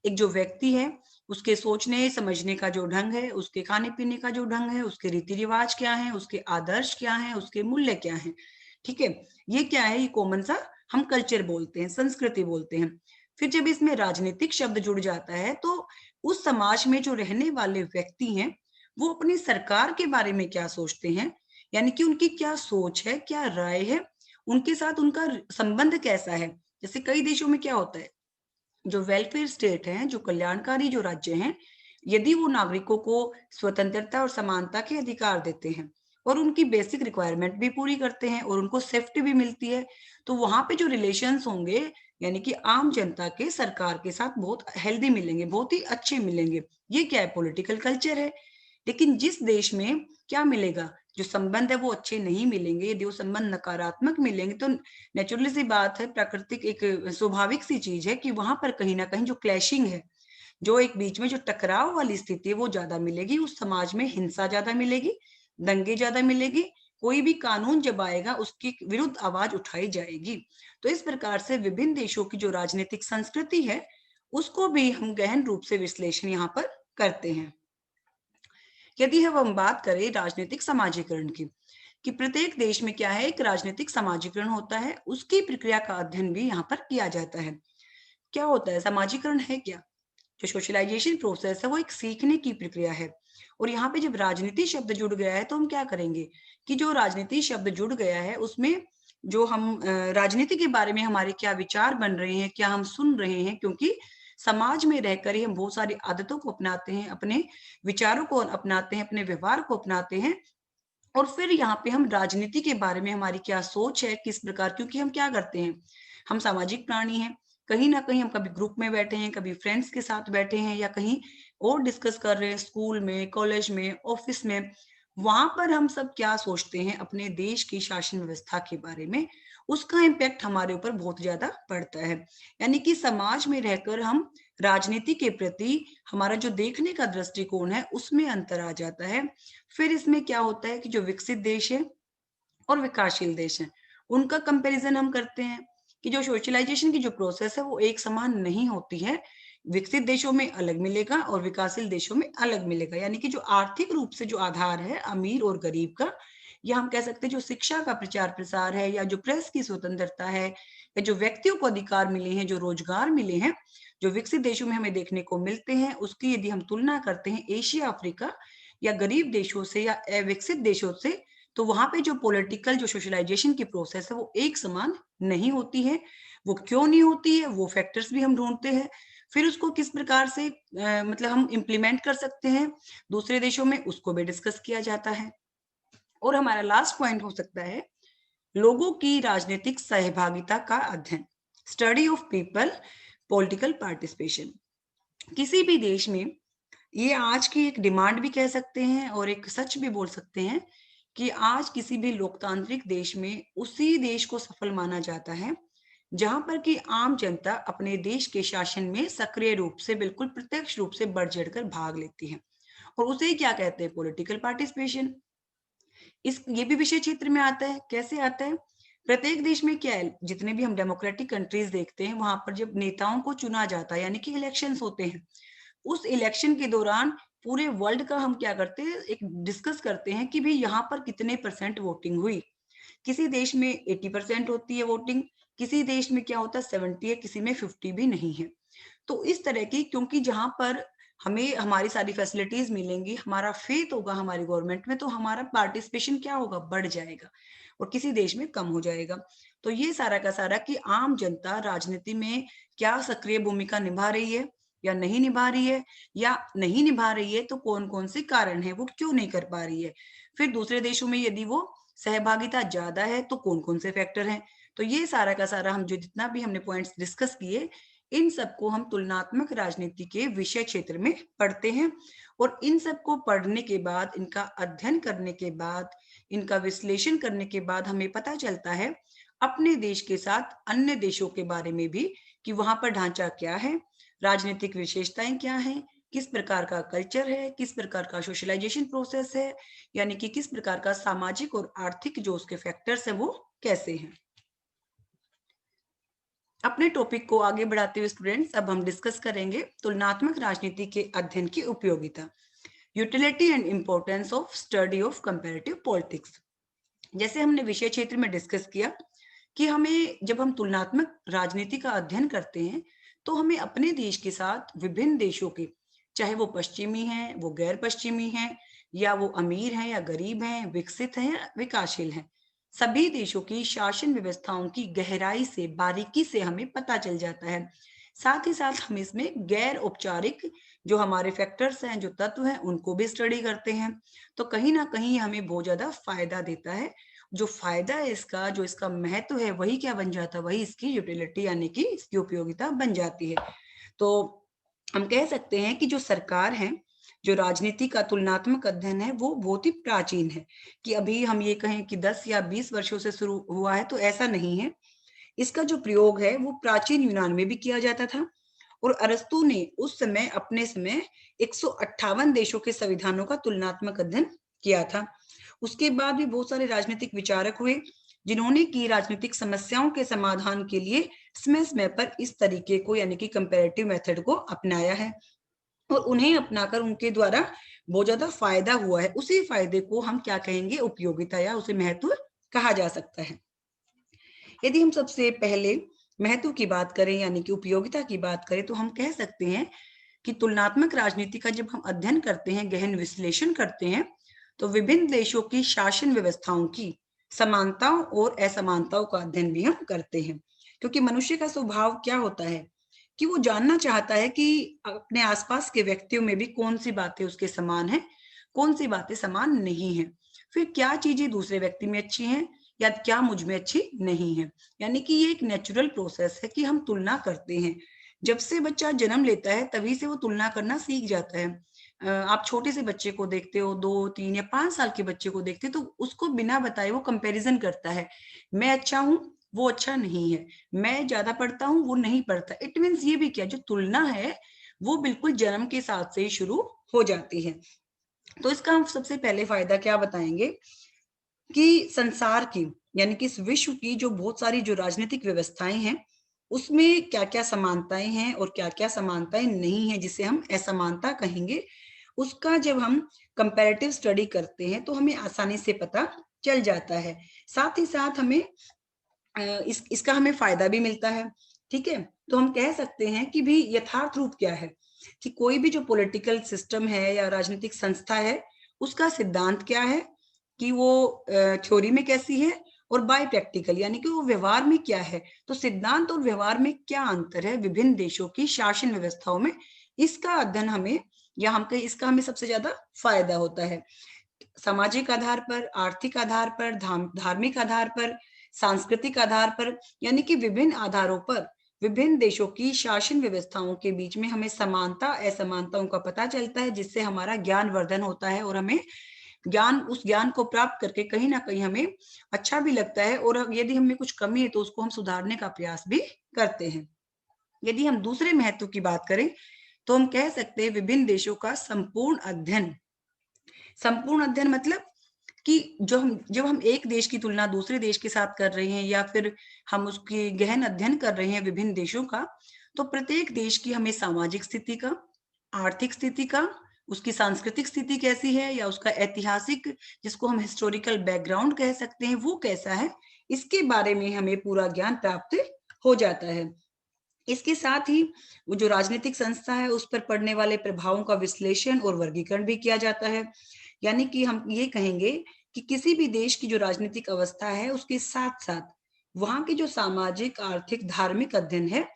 एक जो व्यक्ति है, उसके सोचने समझने का जो ढंग है, उसके खाने पीने का जो ढंग है, उसके रीति रिवाज क्या है, उसके आदर्श क्या है, उसके मूल्य क्या है। ठीक है, ये क्या है, ये कॉमन सा हम कल्चर बोलते हैं, संस्कृति बोलते हैं। फिर जब इसमें राजनीतिक शब्द जुड़ जाता है तो उस समाज में जो रहने वाले व्यक्ति हैं, वो अपनी सरकार के बारे में क्या सोचते हैं, यानी कि उनकी क्या सोच है, क्या राय है, उनके साथ उनका संबंध कैसा है। जैसे कई देशों में क्या होता है, जो वेलफेयर स्टेट हैं, जो कल्याणकारी जो राज्य हैं, यदि वो नागरिकों को स्वतंत्रता और समानता के अधिकार देते हैं और उनकी बेसिक रिक्वायरमेंट भी पूरी करते हैं और उनको सेफ्टी भी मिलती है, तो वहां पे जो रिलेशंस होंगे, यानी कि आम जनता के सरकार के साथ बहुत हेल्दी मिलेंगे, बहुत ही अच्छे मिलेंगे। ये क्या है, पॉलिटिकल कल्चर है। लेकिन जिस देश में क्या मिलेगा, जो संबंध है वो अच्छे नहीं मिलेंगे, यदि वो संबंध नकारात्मक मिलेंगे, तो नेचुरली सी बात है, प्राकृतिक एक स्वाभाविक सी चीज है कि वहां पर कहीं ना कहीं जो क्लैशिंग है, जो एक बीच में जो टकराव वाली स्थिति है वो ज्यादा मिलेगी, उस समाज में हिंसा ज्यादा मिलेगी, दंगे ज्यादा मिलेगी, कोई भी कानून जब आएगा उसकी विरुद्ध आवाज उठाई जाएगी। तो इस प्रकार से विभिन्न देशों की जो राजनीतिक संस्कृति है, उसको भी हम गहन रूप से विश्लेषण यहाँ पर करते हैं। यदि हम बात करें राजनीतिक समाजीकरण की, कि प्रत्येक देश में क्या है, एक राजनीतिक समाजीकरण होता है, उसकी प्रक्रिया का अध्ययन भी यहाँ पर किया जाता है। क्या होता है समाजीकरण, है क्या, जो सोशलाइजेशन प्रोसेस है वो एक सीखने की प्रक्रिया है। और यहाँ पे जब राजनीति शब्द जुड़ गया है तो हम क्या करेंगे कि जो राजनीति शब्द जुड़ गया है उसमें जो हम राजनीति के बारे में हमारे क्या विचार बन रहे हैं, क्या हम सुन रहे हैं, क्योंकि समाज में रहकर ही हम बहुत सारी आदतों को अपनाते हैं, अपने विचारों को अपनाते हैं, अपने व्यवहार को अपनाते हैं। और फिर यहाँ पे हम राजनीति के बारे में हमारी क्या सोच है, किस प्रकार, क्योंकि हम क्या करते हैं, हम सामाजिक प्राणी हैं, कहीं ना कहीं हम कभी ग्रुप में बैठे हैं, कभी फ्रेंड्स के साथ बैठे हैं, या कहीं और डिस्कस कर रहे हैं, स्कूल में, कॉलेज में, ऑफिस में, वहां पर हम सब क्या सोचते हैं अपने देश की शासन व्यवस्था के बारे में, उसका इम्पैक्ट हमारे ऊपर बहुत ज्यादा पड़ता है। यानी कि समाज में रहकर हम राजनीति के प्रति हमारा जो देखने का दृष्टिकोण है उसमें अंतर आ जाता है। फिर इसमें क्या होता है कि जो विकसित देश है और विकासशील देश हैं, उनका कंपैरिजन हम करते हैं कि जो सोशलाइजेशन की जो प्रोसेस है वो एक समान नहीं होती है। विकसित देशों में अलग मिलेगा और विकासशील देशों में अलग मिलेगा। यानी कि जो आर्थिक रूप से जो आधार है अमीर और गरीब का, या हम कह सकते हैं जो शिक्षा का प्रचार प्रसार है, या जो प्रेस की स्वतंत्रता है, या जो व्यक्तियों को अधिकार मिले हैं, जो रोजगार मिले हैं, जो विकसित देशों में हमें देखने को मिलते हैं, उसकी यदि हम तुलना करते हैं एशिया, अफ्रीका या गरीब देशों से या अविकसित देशों से, तो वहां पे जो पॉलिटिकल जो सोशलाइजेशन की प्रोसेस है वो एक समान नहीं होती है। वो क्यों नहीं होती है, वो फैक्टर्स भी हम ढूंढते हैं। फिर उसको किस प्रकार से मतलब हम इम्प्लीमेंट कर सकते हैं दूसरे देशों में, उसको भी डिस्कस किया जाता है। और हमारा लास्ट पॉइंट हो सकता है लोगों की राजनीतिक सहभागिता का अध्ययन, study of people political participation. किसी भी देश में ये आज की एक डिमांड भी कह सकते हैं और एक सच भी बोल सकते हैं कि आज किसी भी लोकतांत्रिक देश में उसी देश को सफल माना जाता है जहां पर कि आम जनता अपने देश के शासन में सक्रिय रूप से, बिल्कुल प्रत्यक्ष रूप से बढ़ चढ़कर भाग लेती है और उसे ही क्या कहते हैं, पॉलिटिकल पार्टिसिपेशन। ये भी विषय क्षेत्र में आता है। कैसे आता है? प्रत्येक देश में क्या है, जितने भी हम डेमोक्रेटिक कंट्रीज देखते हैं, वहां पर जब नेताओं को चुना जाता है, यानी कि इलेक्शंस होते हैं, उस इलेक्शन के दौरान पूरे वर्ल्ड का हम क्या करते हैं, एक डिस्कस करते हैं कि भाई यहाँ पर कितने परसेंट वोटिंग हुई। किसी देश में 80% होती है वोटिंग, किसी देश में क्या होता है 70 है, किसी में 50 भी नहीं है। तो इस तरह की, क्योंकि जहां पर हमें हमारी सारी फैसिलिटीज मिलेंगी, हमारा फेथ होगा हमारी गवर्नमेंट में, तो हमारा पार्टिसिपेशन क्या होगा, बढ़ जाएगा, और किसी देश में कम हो जाएगा। तो ये सारा का सारा कि आम जनता राजनीति में क्या सक्रिय भूमिका निभा रही है या नहीं निभा रही है, या नहीं निभा रही है तो कौन कौन से कारण है, वो क्यों नहीं कर पा रही है। फिर दूसरे देशों में यदि वो सहभागिता ज्यादा है तो कौन कौन से फैक्टर हैं। तो ये सारा का सारा हम जो जितना भी हमने पॉइंट्स डिस्कस किए, इन सबको हम तुलनात्मक राजनीति के विषय क्षेत्र में पढ़ते हैं। और इन सबको पढ़ने के बाद, इनका अध्ययन करने के बाद, इनका विश्लेषण करने के बाद हमें पता चलता है अपने देश के साथ अन्य देशों के बारे में भी, कि वहां पर ढांचा क्या है, राजनीतिक विशेषताएं क्या हैं, किस प्रकार का कल्चर है, किस प्रकार का सोशलाइजेशन प्रोसेस है, यानी कि किस प्रकार का सामाजिक और आर्थिक जो उसके फैक्टर्स है वो कैसे हैं। अपने टॉपिक को आगे बढ़ाते हुए स्टूडेंट्स, अब हम डिस्कस करेंगे तुलनात्मक राजनीति के अध्ययन की उपयोगिता, utility and importance of study of comparative politics. जैसे हमने विषय क्षेत्र में डिस्कस किया कि हमें, जब हम तुलनात्मक राजनीति का अध्ययन करते हैं, तो हमें अपने देश के साथ विभिन्न देशों के, चाहे वो पश्चिमी हैं, वो गैर पश्चिमी हैं, या वो अमीर हैं या गरीब हैं, विकसित हैं या विकासशील हैं, सभी देशों की शासन व्यवस्थाओं की गहराई से, बारीकी से हमें पता चल जाता है। साथ ही साथ हम इसमें गैर औपचारिक जो हमारे फैक्टर्स हैं, जो तत्व हैं, उनको भी स्टडी करते हैं। तो कहीं ना कहीं हमें बहुत ज्यादा फायदा देता है। जो फायदा है इसका, जो इसका महत्व है, वही क्या बन जाता है, वही इसकी यूटिलिटी यानी कि इसकी उपयोगिता बन जाती है। तो हम कह सकते हैं कि जो सरकार है, जो राजनीति का तुलनात्मक अध्ययन है, वो बहुत ही प्राचीन है। कि अभी हम ये कहें कि 10 या 20 वर्षों से शुरू हुआ है, तो ऐसा नहीं है। इसका जो प्रयोग है वो प्राचीन यूनान में भी किया जाता था, और अरस्तु ने उस समय, अपने समय, 158 देशों के संविधानों का तुलनात्मक अध्ययन किया था। उसके बाद भी बहुत सारे राजनीतिक विचारक हुए, जिन्होंने की राजनीतिक समस्याओं के समाधान के लिए समय समय पर इस तरीके को, यानी कि कंपैरेटिव मेथड को अपनाया है, और उन्हें अपनाकर उनके द्वारा बहुत ज्यादा फायदा हुआ है। उसी फायदे को हम क्या कहेंगे, उपयोगिता, या उसे महत्व कहा जा सकता है। यदि हम सबसे पहले महत्व की बात करें, यानी कि उपयोगिता की बात करें, तो हम कह सकते हैं कि तुलनात्मक राजनीति का जब हम अध्ययन करते हैं, गहन विश्लेषण करते हैं, तो विभिन्न देशों की शासन व्यवस्थाओं की समानताओं और असमानताओं का अध्ययन भी हम करते हैं। क्योंकि मनुष्य का स्वभाव क्या होता है कि वो जानना चाहता है कि अपने आसपास के व्यक्तियों में भी कौन सी बातें उसके समान है, कौन सी बातें समान नहीं है, फिर क्या चीजें दूसरे व्यक्ति में अच्छी हैं या क्या मुझ में अच्छी नहीं है। यानी कि ये एक नेचुरल प्रोसेस है कि हम तुलना करते हैं। जब से बच्चा जन्म लेता है तभी से वो तुलना करना सीख जाता है। आप छोटे से बच्चे को देखते हो, 2, 3 या 5 साल के बच्चे को देखते हो, तो उसको बिना बताए वो कंपैरिजन करता है। मैं अच्छा हूँ, वो अच्छा नहीं है, मैं ज्यादा पढ़ता हूँ, वो नहीं पढ़ता। इट मीन्स ये भी क्या, जो तुलना है वो बिल्कुल जन्म के साथ से ही शुरू हो जाती है। तो इसका हम सबसे पहले फायदा क्या बताएंगे कि संसार की, यानी कि इस विश्व की जो बहुत सारी जो राजनीतिक व्यवस्थाएं हैं, उसमें क्या क्या समानताएं हैं और क्या क्या समानताएं नहीं है, जिसे हम असमानता कहेंगे। उसका जब हम कंपैरेटिव स्टडी करते हैं तो हमें आसानी से पता चल जाता है। साथ ही साथ हमें इसका हमें फायदा भी मिलता है। ठीक है, तो हम कह सकते हैं कि भी यथार्थ रूप क्या है, कि कोई भी जो पॉलिटिकल सिस्टम है या राजनीतिक संस्था है, उसका सिद्धांत क्या है, कि वो थ्योरी में कैसी है, और बाय प्रैक्टिकल यानी कि वो व्यवहार में क्या है। तो सिद्धांत और व्यवहार में क्या अंतर है विभिन्न देशों की शासन व्यवस्थाओं में, इसका अध्ययन हमें, या हम कहें इसका हमें सबसे ज्यादा फायदा होता है। सामाजिक आधार पर, आर्थिक आधार पर, धार्मिक आधार पर, सांस्कृतिक आधार पर, यानी कि विभिन्न आधारों पर विभिन्न देशों की शासन व्यवस्थाओं के बीच में हमें समानता असमानताओं का पता चलता है, जिससे हमारा ज्ञान वर्धन होता है, और हमें ज्ञान, उस ज्ञान को प्राप्त करके कहीं ना कहीं हमें अच्छा भी लगता है, और यदि हमें कुछ कमी है तो उसको हम सुधारने का प्रयास भी करते हैं। यदि हम दूसरे महत्व की बात करें, तो हम कह सकते हैं विभिन्न देशों का संपूर्ण अध्ययन संपूर्ण अध्ययन मतलब कि जब हम एक देश की तुलना दूसरे देश के साथ कर रहे हैं या फिर हम उसकी गहन अध्ययन कर रहे हैं विभिन्न देशों का, तो प्रत्येक देश की हमें सामाजिक स्थिति का, आर्थिक स्थिति का, उसकी सांस्कृतिक स्थिति कैसी है या उसका ऐतिहासिक, जिसको हम हिस्टोरिकल बैकग्राउंड कह सकते हैं, वो कैसा है, इसके बारे में हमें पूरा ज्ञान प्राप्त हो जाता है। इसके साथ ही वो जो राजनीतिक संस्था है उस पर पड़ने वाले प्रभावों का विश्लेषण और वर्गीकरण भी किया जाता है। यानी कि हम ये कहेंगे कि किसी भी देश की जो राजनीतिक अवस्था है उसके साथ-साथ वहाँ के जो सामाजिक, आर्थिक, धार्मिक अध्ययन है,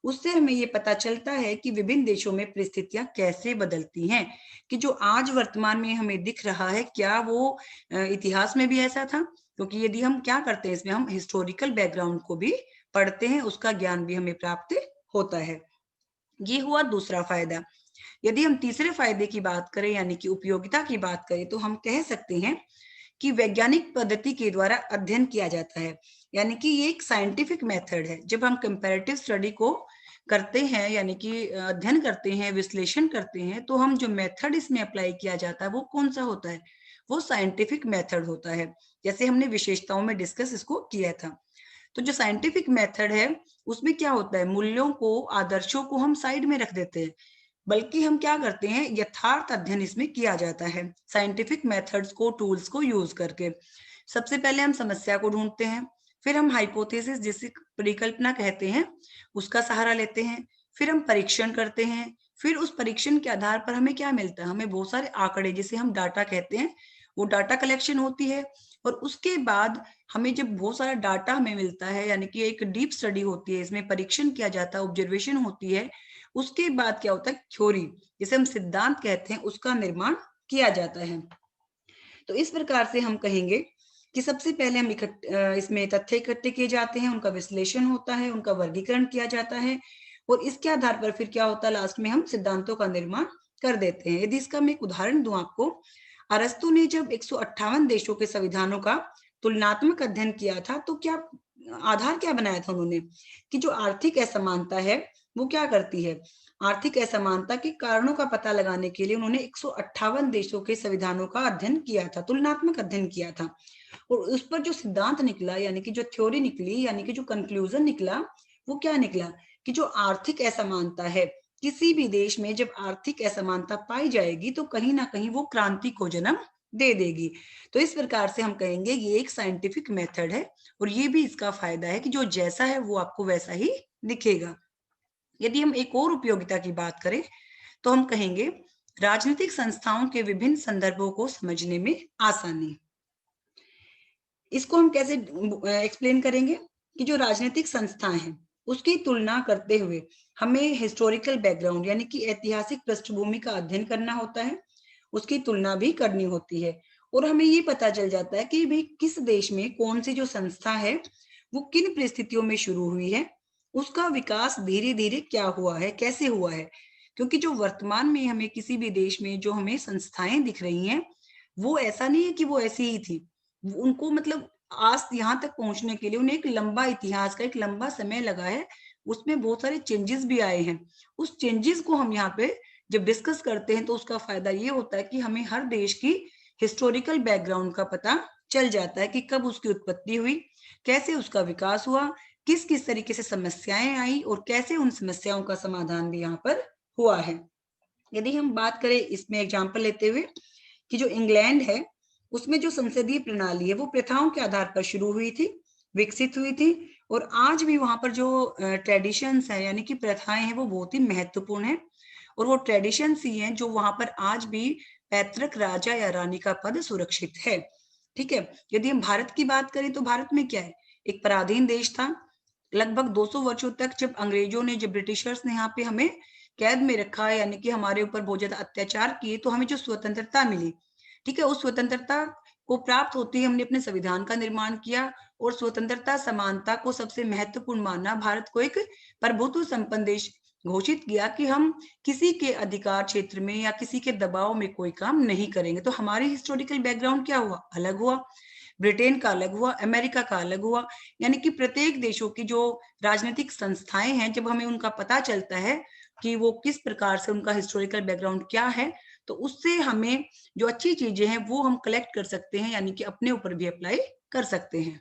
उससे हमें ये पता चलता है कि विभिन्न देशों में परिस्थितियाँ कैसे बदलती हैं, कि जो आज वर्तमान में हमें दिख रहा है, क्या वो इतिहास में भी ऐसा था? क्योंकि यदि हम क्या करते हैं इसमें हम हिस्टोरिकल बैकग्राउंड को भी पढ़ते हैं, उसका ज्ञान भी हमें प्राप्त होता है। ये हुआ दूसरा फ़ायदा। यदि हम तीसरे फ़ायदे की बात करें यानी कि उपयोगिता की बात करें, तो हम कह सकते हैं कि वैज्ञानिक पद्धति के द्वारा अध्ययन किया जाता है। यानी कि ये एक साइंटिफिक मेथड है। जब हम कंपैरेटिव स्टडी को करते हैं यानी कि अध्ययन करते हैं, विश्लेषण करते हैं, तो हम जो मेथड इसमें अप्लाई किया जाता है, वो कौन-सा होता है? वो साइंटिफिक मेथड होता है। जैसे हमने विशेषताओं में डिस्कस इसको किया था। तो जो साइंटिफिक मेथड है, उसमें क्या होता है, मूल्यों को, आदर्शों को हम साइड में रख देते हैं, बल्कि हम क्या करते हैं, यथार्थ अध्ययन इसमें किया जाता है, साइंटिफिक मेथड्स को, टूल्स को यूज़ करके। सबसे पहले हम समस्या को ढूँढते हैं, फिर हम हाइपोथेसिस जिसे परिकल्पना कहते हैं, उसका सहारा लेते हैं, फिर हम परीक्षण करते हैं, फिर उस परीक्षण के आधार पर हमें क्या मिलता है, हमें बहुत सारे आंकड़े जिसे हम डाटा कहते हैं, वो डाटा कलेक्शन होती है और उसके बाद हमें जब बहुत सारा डाटा हमें मिलता है यानी कि एक डीप स्टडी होती है, इसमें परीक्षण किया जाता है, ऑब्जर्वेशन होती है, उसके बाद क्या होता है थ्योरी, जिसे हम सिद्धांत कहते हैं, उसका निर्माण किया जाता है। तो इस प्रकार से हम कहेंगे कि सबसे पहले हम इसमें तथ्य इकट्ठे किए जाते हैं, उनका विश्लेषण होता है, उनका वर्गीकरण किया जाता है और इसके आधार पर फिर क्या होता है लास्ट में हम सिद्धांतों का निर्माण कर देते हैं। यदि इसका मैं एक उदाहरण दूं आपको, अरस्तु ने जब 158 देशों के संविधानों का तुलनात्मक अध्ययन किया था, तो क्या आधार क्या बनाया था उन्होंने कि जो आर्थिक असमानता है वो क्या करती है, आर्थिक असमानता के कारणों का पता लगाने के लिए उन्होंने 158 देशों के संविधानों का अध्ययन किया था, तुलनात्मक अध्ययन किया था और उस पर जो सिद्धांत निकला यानी कि जो थ्योरी निकली यानी कि जो कंक्लूजन निकला, वो क्या निकला कि जो आर्थिक असमानता है, किसी भी देश में जब आर्थिक असमानता पाई जाएगी तो कहीं ना कहीं वो क्रांति को जन्म दे देगी। तो इस प्रकार से हम कहेंगे ये एक साइंटिफिक मेथड है और ये भी इसका फायदा है कि जो जैसा है वो आपको वैसा ही दिखेगा। यदि हम एक और उपयोगिता की बात करें तो हम कहेंगे राजनीतिक संस्थाओं के विभिन्न संदर्भों को समझने में आसानी। इसको हम कैसे एक्सप्लेन करेंगे कि जो राजनीतिक संस्थाएं हैं उसकी तुलना करते हुए हमें हिस्टोरिकल बैकग्राउंड यानी कि ऐतिहासिक पृष्ठभूमि का अध्ययन करना होता है, उसकी तुलना भी करनी होती है और हमें ये पता चल जाता है कि भाई किस देश में कौन सी जो संस्था है वो किन परिस्थितियों में शुरू हुई है, उसका विकास धीरे धीरे क्या हुआ है, कैसे हुआ है। क्योंकि जो वर्तमान में हमें किसी भी देश में जो हमें संस्थाएं दिख रही हैं वो ऐसा नहीं है कि वो ऐसी ही थी, उनको मतलब आज यहाँ तक पहुंचने के लिए उन्हें एक लंबा इतिहास का एक लंबा समय लगा है, उसमें बहुत सारे चेंजेस भी आए हैं। उस चेंजेस को हम यहाँ पे जब डिस्कस करते हैं तो उसका फायदा ये होता है कि हमें हर देश की हिस्टोरिकल बैकग्राउंड का पता चल जाता है कि कब उसकी उत्पत्ति हुई, कैसे उसका विकास हुआ, किस किस तरीके से समस्याएं आई और कैसे उन समस्याओं का समाधान भी यहाँ पर हुआ है। यदि हम बात करें इसमें एग्जाम्पल लेते हुए कि जो इंग्लैंड है उसमें जो संसदीय प्रणाली है वो प्रथाओं के आधार पर शुरू हुई थी, विकसित हुई थी और आज भी वहां पर जो ट्रेडिशंस है यानी कि प्रथाएं हैं वो बहुत ही महत्वपूर्ण है और वो ट्रेडिशंस ही हैं जो वहां पर आज भी पैतृक राजा या रानी का पद सुरक्षित है। ठीक है, यदि हम भारत की बात करें तो भारत में क्या है, एक पराधीन देश था लगभग 200 वर्षों तक, जब अंग्रेजों ने, जब ब्रिटिशर्स ने यहाँ पे हमें कैद में रखा यानी कि हमारे ऊपर बहुत ज्यादा अत्याचार किए, तो हमें जो स्वतंत्रता मिली, ठीक है, उस स्वतंत्रता को प्राप्त होते ही हमने अपने संविधान का निर्माण किया और स्वतंत्रता समानता को सबसे महत्वपूर्ण माना, भारत को एक प्रभुत्व संपन्न देश घोषित किया कि हम किसी के अधिकार क्षेत्र में या किसी के दबाव में कोई काम नहीं करेंगे। तो हमारी हिस्टोरिकल बैकग्राउंड क्या हुआ, अलग हुआ, ब्रिटेन का अलग हुआ, अमेरिका का अलग हुआ। यानी कि प्रत्येक देशों की जो राजनीतिक संस्थाएं हैं, जब हमें उनका पता चलता है कि वो किस प्रकार से, उनका हिस्टोरिकल बैकग्राउंड क्या है, तो उससे हमें जो अच्छी चीजें हैं वो हम कलेक्ट कर सकते हैं, यानी कि अपने ऊपर भी अप्लाई कर सकते हैं।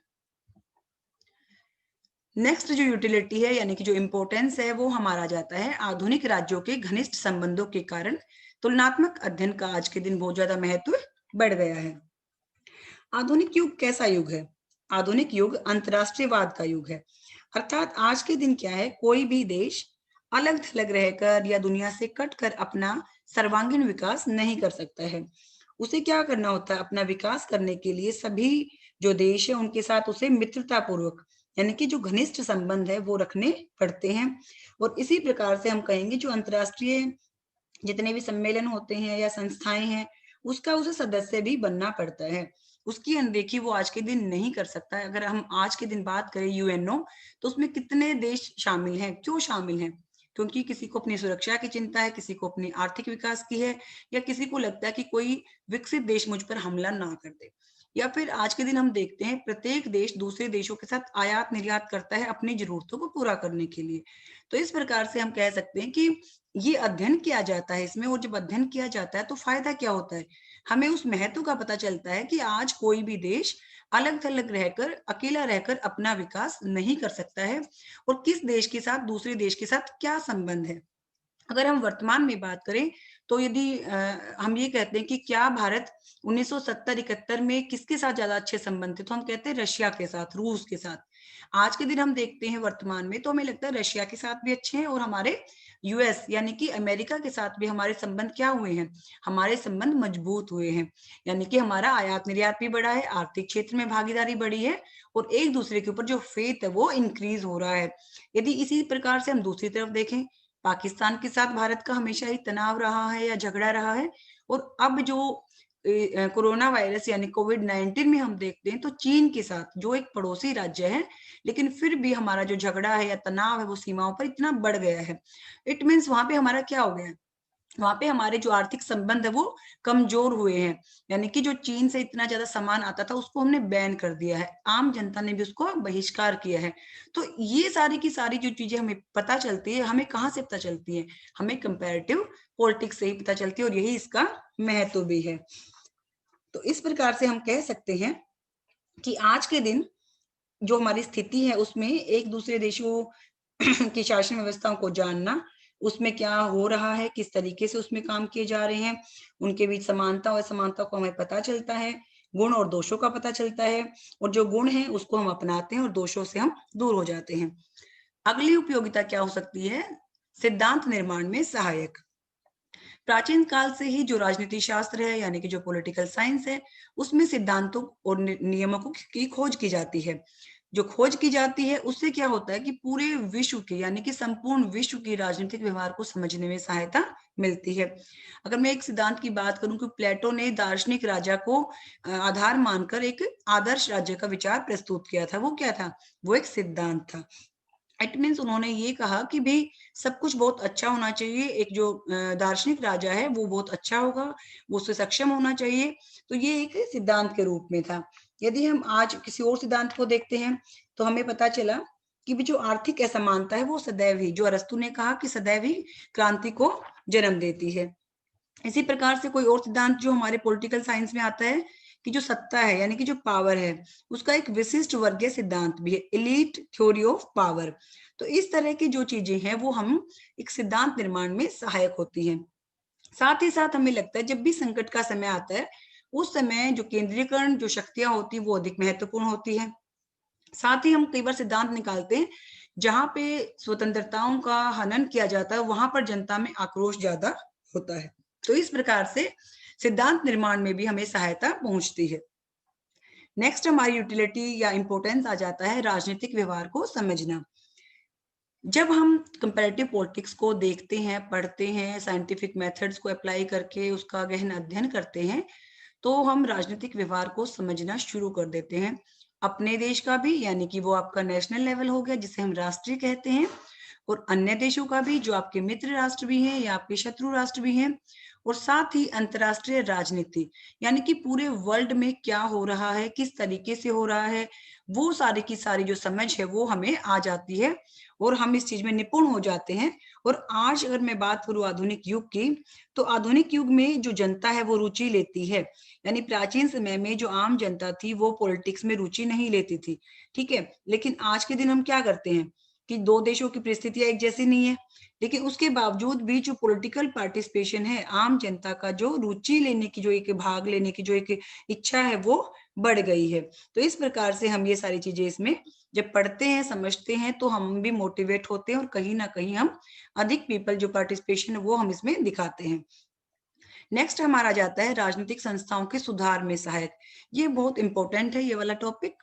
नेक्स्ट जो यूटिलिटी है यानी कि जो इम्पोर्टेंस है वो हमारा जाता है आधुनिक राज्यों के घनिष्ठ संबंधों के कारण तुलनात्मक अध्ययन का आज के दिन बहुत ज्यादा महत्व बढ़ गया है। आधुनिक युग कैसा युग है? आधुनिक युग अंतरराष्ट्रीयवाद का युग है। अर्थात आज के दिन क्या है, कोई भी देश अलग थलग रहकर या दुनिया से कट कर अपना सर्वांगीण विकास नहीं कर सकता है। उसे क्या करना होता है, अपना विकास करने के लिए सभी जो देश है उनके साथ उसे मित्रता पूर्वक यानी कि जो घनिष्ठ संबंध है वो रखने पड़ते हैं। और इसी प्रकार से हम कहेंगे जो अंतर्राष्ट्रीय जितने भी सम्मेलन होते हैं या संस्थाएं हैं उसका उसे सदस्य भी बनना पड़ता है। उसकी अनदेखी वो आज के दिन नहीं कर सकता है। अगर हम आज के दिन बात करें यूएनओ, तो उसमें कितने देश शामिल हैं? क्यों शामिल हैं? क्योंकि किसी को अपनी सुरक्षा की चिंता है, किसी को अपनी आर्थिक विकास की है, या किसी को लगता है कि कोई विकसित देश मुझ पर हमला ना कर दे। या फिर आज के दिन हम देखते हैं प्रत्येक देश दूसरे देशों के साथ आयात निर्यात करता है अपनी जरूरतों को पूरा करने के लिए। तो इस प्रकार से हम कह सकते हैं कि ये अध्ययन किया जाता है इसमें, और जब अध्ययन किया जाता है तो फायदा क्या होता है, हमें उस महत्व का पता चलता है कि आज कोई भी देश अलग थलग रहकर अकेला रहकर अपना विकास नहीं कर सकता है, और किस देश के साथ दूसरे देश के साथ क्या संबंध है। अगर हम वर्तमान में बात करें तो यदि हम ये कहते हैं कि क्या भारत 1970-71 में किसके साथ ज्यादा अच्छे संबंध थे, तो हम कहते हैं रशिया के साथ, रूस के साथ। आज के दिन हम देखते हैं वर्तमान में तो हमें लगता है रशिया के साथ भी अच्छे हैं, और हमारे यूएस यानी कि अमेरिका के साथ भी हमारे संबंध क्या हुए हैं, हमारे संबंध मजबूत हुए हैं। यानी कि हमारा आयात निर्यात भी बढ़ा है, आर्थिक क्षेत्र में भागीदारी बढ़ी है, और एक दूसरे के ऊपर जो फेथ है वो इंक्रीज हो रहा है। यदि इसी प्रकार से हम दूसरी तरफ देखें, पाकिस्तान के साथ भारत का हमेशा ही तनाव रहा है या झगड़ा रहा है, और अब जो कोरोना वायरस यानी कोविड-19 में हम देखते हैं तो चीन के साथ जो एक पड़ोसी राज्य है, लेकिन फिर भी हमारा जो झगड़ा है या तनाव है वो सीमाओं पर इतना बढ़ गया है। इट मीन्स वहां पे हमारा क्या हो गया है, वहां पे हमारे जो आर्थिक संबंध है वो कमजोर हुए हैं। यानी कि जो चीन से इतना ज्यादा सामान आता था उसको हमने बैन कर दिया है, आम जनता ने भी उसको बहिष्कार किया है। तो ये सारी की सारी जो चीजें हमें पता चलती है, हमें कहाँ से पता चलती है, हमें कंपैरेटिव पॉलिटिक्स से ही पता चलती है, और यही इसका महत्व भी है। तो इस प्रकार से हम कह सकते हैं कि आज के दिन जो हमारी स्थिति है उसमें एक दूसरे देशों की शासन व्यवस्थाओं को जानना, उसमें क्या हो रहा है, किस तरीके से उसमें काम किए जा रहे हैं, उनके बीच समानता और असमानता को हमें पता चलता है, गुण और दोषों का पता चलता है, और जो गुण है उसको हम अपनाते हैं और दोषों से हम दूर हो जाते हैं। अगली उपयोगिता क्या हो सकती है? सिद्धांत निर्माण में सहायक। प्राचीन काल से ही जो राजनीति शास्त्र है यानी कि जो पॉलिटिकल साइंस है उसमें सिद्धांतों और नियमों की खोज की जाती है। जो खोज की जाती है उससे क्या होता है कि पूरे विश्व के यानी कि संपूर्ण विश्व की राजनीतिक व्यवहार को समझने में सहायता मिलती है। अगर मैं एक सिद्धांत की बात करूं कि प्लेटो ने दार्शनिक राजा को आधार मानकर एक आदर्श राज्य का विचार प्रस्तुत किया था, वो क्या था? वो एक सिद्धांत था। इट मीन्स उन्होंने ये कहा कि भाई सब कुछ बहुत अच्छा होना चाहिए, एक जो दार्शनिक राजा है वो बहुत अच्छा होगा, वो उससे सक्षम होना चाहिए। तो ये एक सिद्धांत के रूप में था। यदि हम आज किसी और सिद्धांत को देखते हैं तो हमें पता चला कि भी जो आर्थिक असमानता है वो सदैव ही, जो अरस्तु ने कहा कि सदैव ही क्रांति को जन्म देती है। इसी प्रकार से कोई और सिद्धांत जो हमारे पॉलिटिकल साइंस में आता है कि जो सत्ता है यानी कि जो पावर है उसका एक विशिष्ट वर्गीय सिद्धांत भी है, एलीट थ्योरी ऑफ पावर। तो इस तरह की जो चीजें हैं वो हम एक सिद्धांत निर्माण में सहायक होती हैं। साथ ही साथ हमें लगता है जब भी संकट का समय आता है उस समय जो केंद्रीकरण जो शक्तियां होती हैं वो अधिक महत्वपूर्ण होती है। साथ ही हम कई बार सिद्धांत निकालते हैं जहां पे स्वतंत्रताओं का हनन किया जाता है वहां पर जनता में आक्रोश ज्यादा होता है। तो इस प्रकार से सिद्धांत निर्माण में भी हमें सहायता पहुंचती है। नेक्स्ट हमारी यूटिलिटी या इंपोर्टेंस आ जाता है राजनीतिक व्यवहार को समझना। जब हम कंपैरेटिव पॉलिटिक्स को देखते हैं, पढ़ते हैं, साइंटिफिक मेथड्स को अप्लाई करके उसका गहन अध्ययन करते हैं, तो हम राजनीतिक व्यवहार को समझना शुरू कर देते हैं। अपने देश का भी यानी कि वो आपका नेशनल लेवल हो गया जिसे हम राष्ट्रीय कहते हैं, और अन्य देशों का भी, जो आपके मित्र राष्ट्र भी हैं या आपके शत्रु राष्ट्र भी हैं, और साथ ही अंतर्राष्ट्रीय राजनीति, यानी कि पूरे वर्ल्ड में क्या हो रहा है, किस तरीके से हो रहा है, वो सारी की सारी जो समझ है वो हमें आ जाती है और हम इस चीज में निपुण हो जाते हैं। और आज अगर मैं बात करूं आधुनिक युग की, तो आधुनिक युग में जो जनता है वो रुचि लेती है, यानी प्राचीन समय में जो आम जनता थी वो पॉलिटिक्स में रुचि नहीं लेती थी, ठीक है। लेकिन आज के दिन हम क्या करते हैं कि दो देशों की परिस्थितियां एक जैसी नहीं है, लेकिन उसके बावजूद भी जो पॉलिटिकल पार्टिसिपेशन है, आम जनता का जो रुचि लेने की, जो एक भाग लेने की जो एक इच्छा है वो बढ़ गई है। तो इस प्रकार से हम ये सारी चीजें इसमें जब पढ़ते हैं, समझते हैं, तो हम भी मोटिवेट होते हैं और कहीं ना कहीं हम अधिक पीपल जो पार्टिसिपेशन है वो हम इसमें दिखाते हैं। नेक्स्ट हमारा जाता है राजनीतिक संस्थाओं के सुधार में सहायक। ये बहुत इंपॉर्टेंट है ये वाला टॉपिक।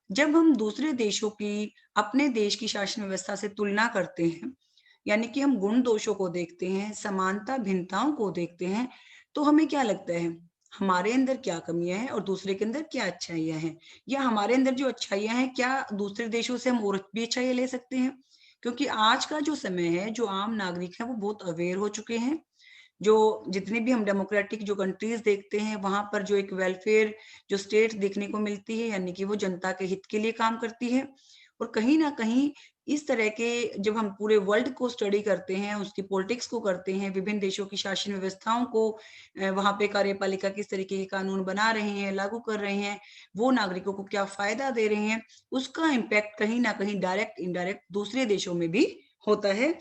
जब हम दूसरे देशों की अपने देश की शासन व्यवस्था से तुलना करते हैं, यानी कि हम गुण दोषों को देखते हैं, समानता भिन्नताओं को देखते हैं, तो हमें क्या लगता है हमारे अंदर क्या कमियां हैं और दूसरे के अंदर क्या अच्छाइयां हैं, या हमारे अंदर जो अच्छाइयां हैं क्या दूसरे देशों से हम और भी अच्छाइयां ले सकते हैं। क्योंकि आज का जो समय है, जो आम नागरिक है वो बहुत अवेयर हो चुके हैं। जो जितने भी हम डेमोक्रेटिक जो कंट्रीज देखते हैं वहां पर जो एक वेलफेयर जो स्टेट देखने को मिलती है, यानी कि वो जनता के हित के लिए काम करती है। और कहीं ना कहीं इस तरह के जब हम पूरे वर्ल्ड को स्टडी करते हैं, उसकी पॉलिटिक्स को करते हैं, विभिन्न देशों की शासन व्यवस्थाओं को, वहां पे कार्यपालिका किस तरीके के कानून बना रहे हैं, लागू कर रहे हैं, वो नागरिकों को क्या फायदा दे रहे हैं, उसका इम्पैक्ट कहीं ना कहीं डायरेक्ट इनडायरेक्ट दूसरे देशों में भी होता है।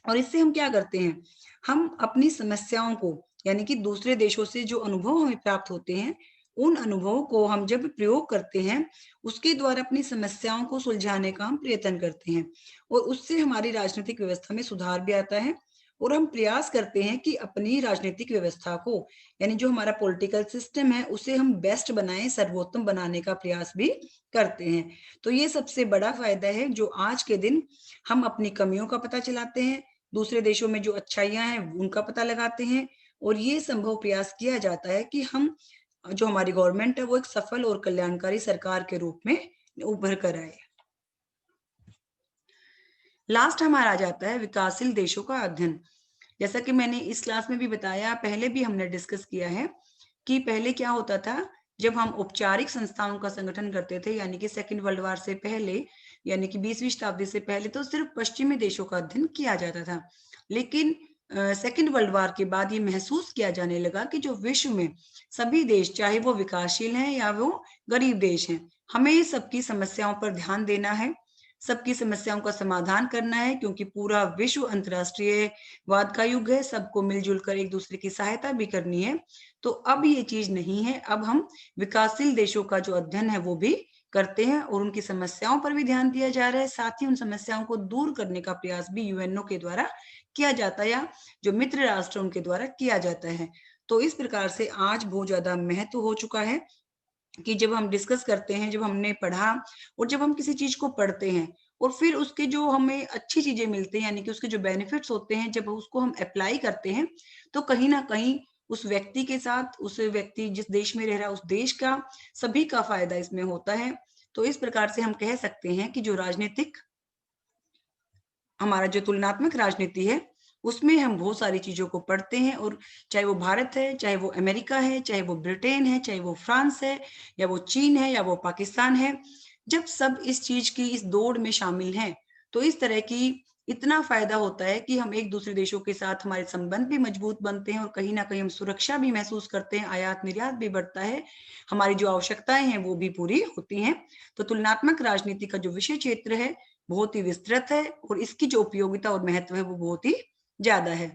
और इससे हम क्या करते हैं, हम अपनी समस्याओं को, यानी कि दूसरे देशों से जो अनुभव हमें प्राप्त होते हैं, उन अनुभवों को हम जब प्रयोग करते हैं, उसके द्वारा अपनी समस्याओं को सुलझाने का हम प्रयत्न करते हैं। और उससे हमारी राजनीतिक व्यवस्था में सुधार भी आता है। और हम प्रयास करते हैं कि अपनी राजनीतिक व्यवस्था को, यानी जो हमारा पॉलिटिकल सिस्टम है, उसे हम बेस्ट बनाएं, सर्वोत्तम बनाने का प्रयास भी करते हैं। तो ये सबसे बड़ा फायदा है जो आज के दिन हम अपनी कमियों का पता चलाते हैं, दूसरे देशों में जो अच्छाइयां हैं उनका पता लगाते हैं, और ये संभव प्रयास किया जाता है कि हम जो हमारी गवर्नमेंट है वो एक सफल और कल्याणकारी सरकार के रूप में उभर कर आए। लास्ट हमारा आ जाता है विकासशील देशों का अध्ययन। जैसा कि मैंने इस क्लास में भी बताया, पहले भी हमने डिस्कस किया है कि पहले क्या होता था, जब हम औपचारिक संस्थाओं का संगठन करते थे, यानी कि सेकेंड वर्ल्ड वार से पहले, यानी कि 20वीं शताब्दी से पहले, तो सिर्फ पश्चिमी देशों का अध्ययन किया जाता था। लेकिन सेकेंड वर्ल्ड वार के बाद ये महसूस किया जाने लगा कि जो विश्व में सभी देश, चाहे वो विकासशील हैं या वो गरीब देश हैं, हमें सबकी समस्याओं पर ध्यान देना है, सबकी समस्याओं का समाधान करना है, क्योंकि पूरा विश्व अंतर्राष्ट्रीय वाद का युग है, सबको मिलजुल कर एक दूसरे की सहायता भी करनी है। तो अब ये चीज नहीं है, अब हम विकासशील देशों का जो अध्ययन है वो भी करते हैं और उनकी समस्याओं पर भी ध्यान दिया जा रहा है, साथ ही उन समस्याओं को दूर करने का प्रयास भी यूएनओ के द्वारा किया जाता है, या जो मित्र राष्ट्र उनके द्वारा किया जाता है। तो इस प्रकार से आज बहुत ज्यादा महत्व हो चुका है कि जब हम डिस्कस करते हैं, जब हमने पढ़ा और जब हम किसी चीज को पढ़ते हैं और फिर उसके जो हमें अच्छी चीजें मिलती हैं, यानी कि उसके जो बेनिफिट्स होते हैं, जब उसको हम अप्लाई करते हैं, तो कहीं ना कहीं उस व्यक्ति के साथ, उस व्यक्ति जिस देश में रह रहा है उस देश का, सभी का फायदा इसमें होता है। तो इस प्रकार से हम कह सकते हैं कि जो राजनीतिक हमारा जो तुलनात्मक राजनीति है उसमें हम बहुत सारी चीजों को पढ़ते हैं, और चाहे वो भारत है, चाहे वो अमेरिका है, चाहे वो ब्रिटेन है, चाहे वो फ्रांस है, या वो चीन है, या वो पाकिस्तान है, जब सब इस चीज की इस दौड़ में शामिल हैं, तो इस तरह की इतना फायदा होता है कि हम एक दूसरे देशों के साथ हमारे संबंध भी मजबूत बनते हैं और कहीं ना कहीं हम सुरक्षा भी महसूस करते हैं, आयात निर्यात भी बढ़ता है, हमारी जो आवश्यकताएं हैं वो भी पूरी होती हैं। तो तुलनात्मक राजनीति का जो विषय क्षेत्र है बहुत ही विस्तृत है और इसकी जो उपयोगिता और महत्व है वो बहुत ही ज्यादा है।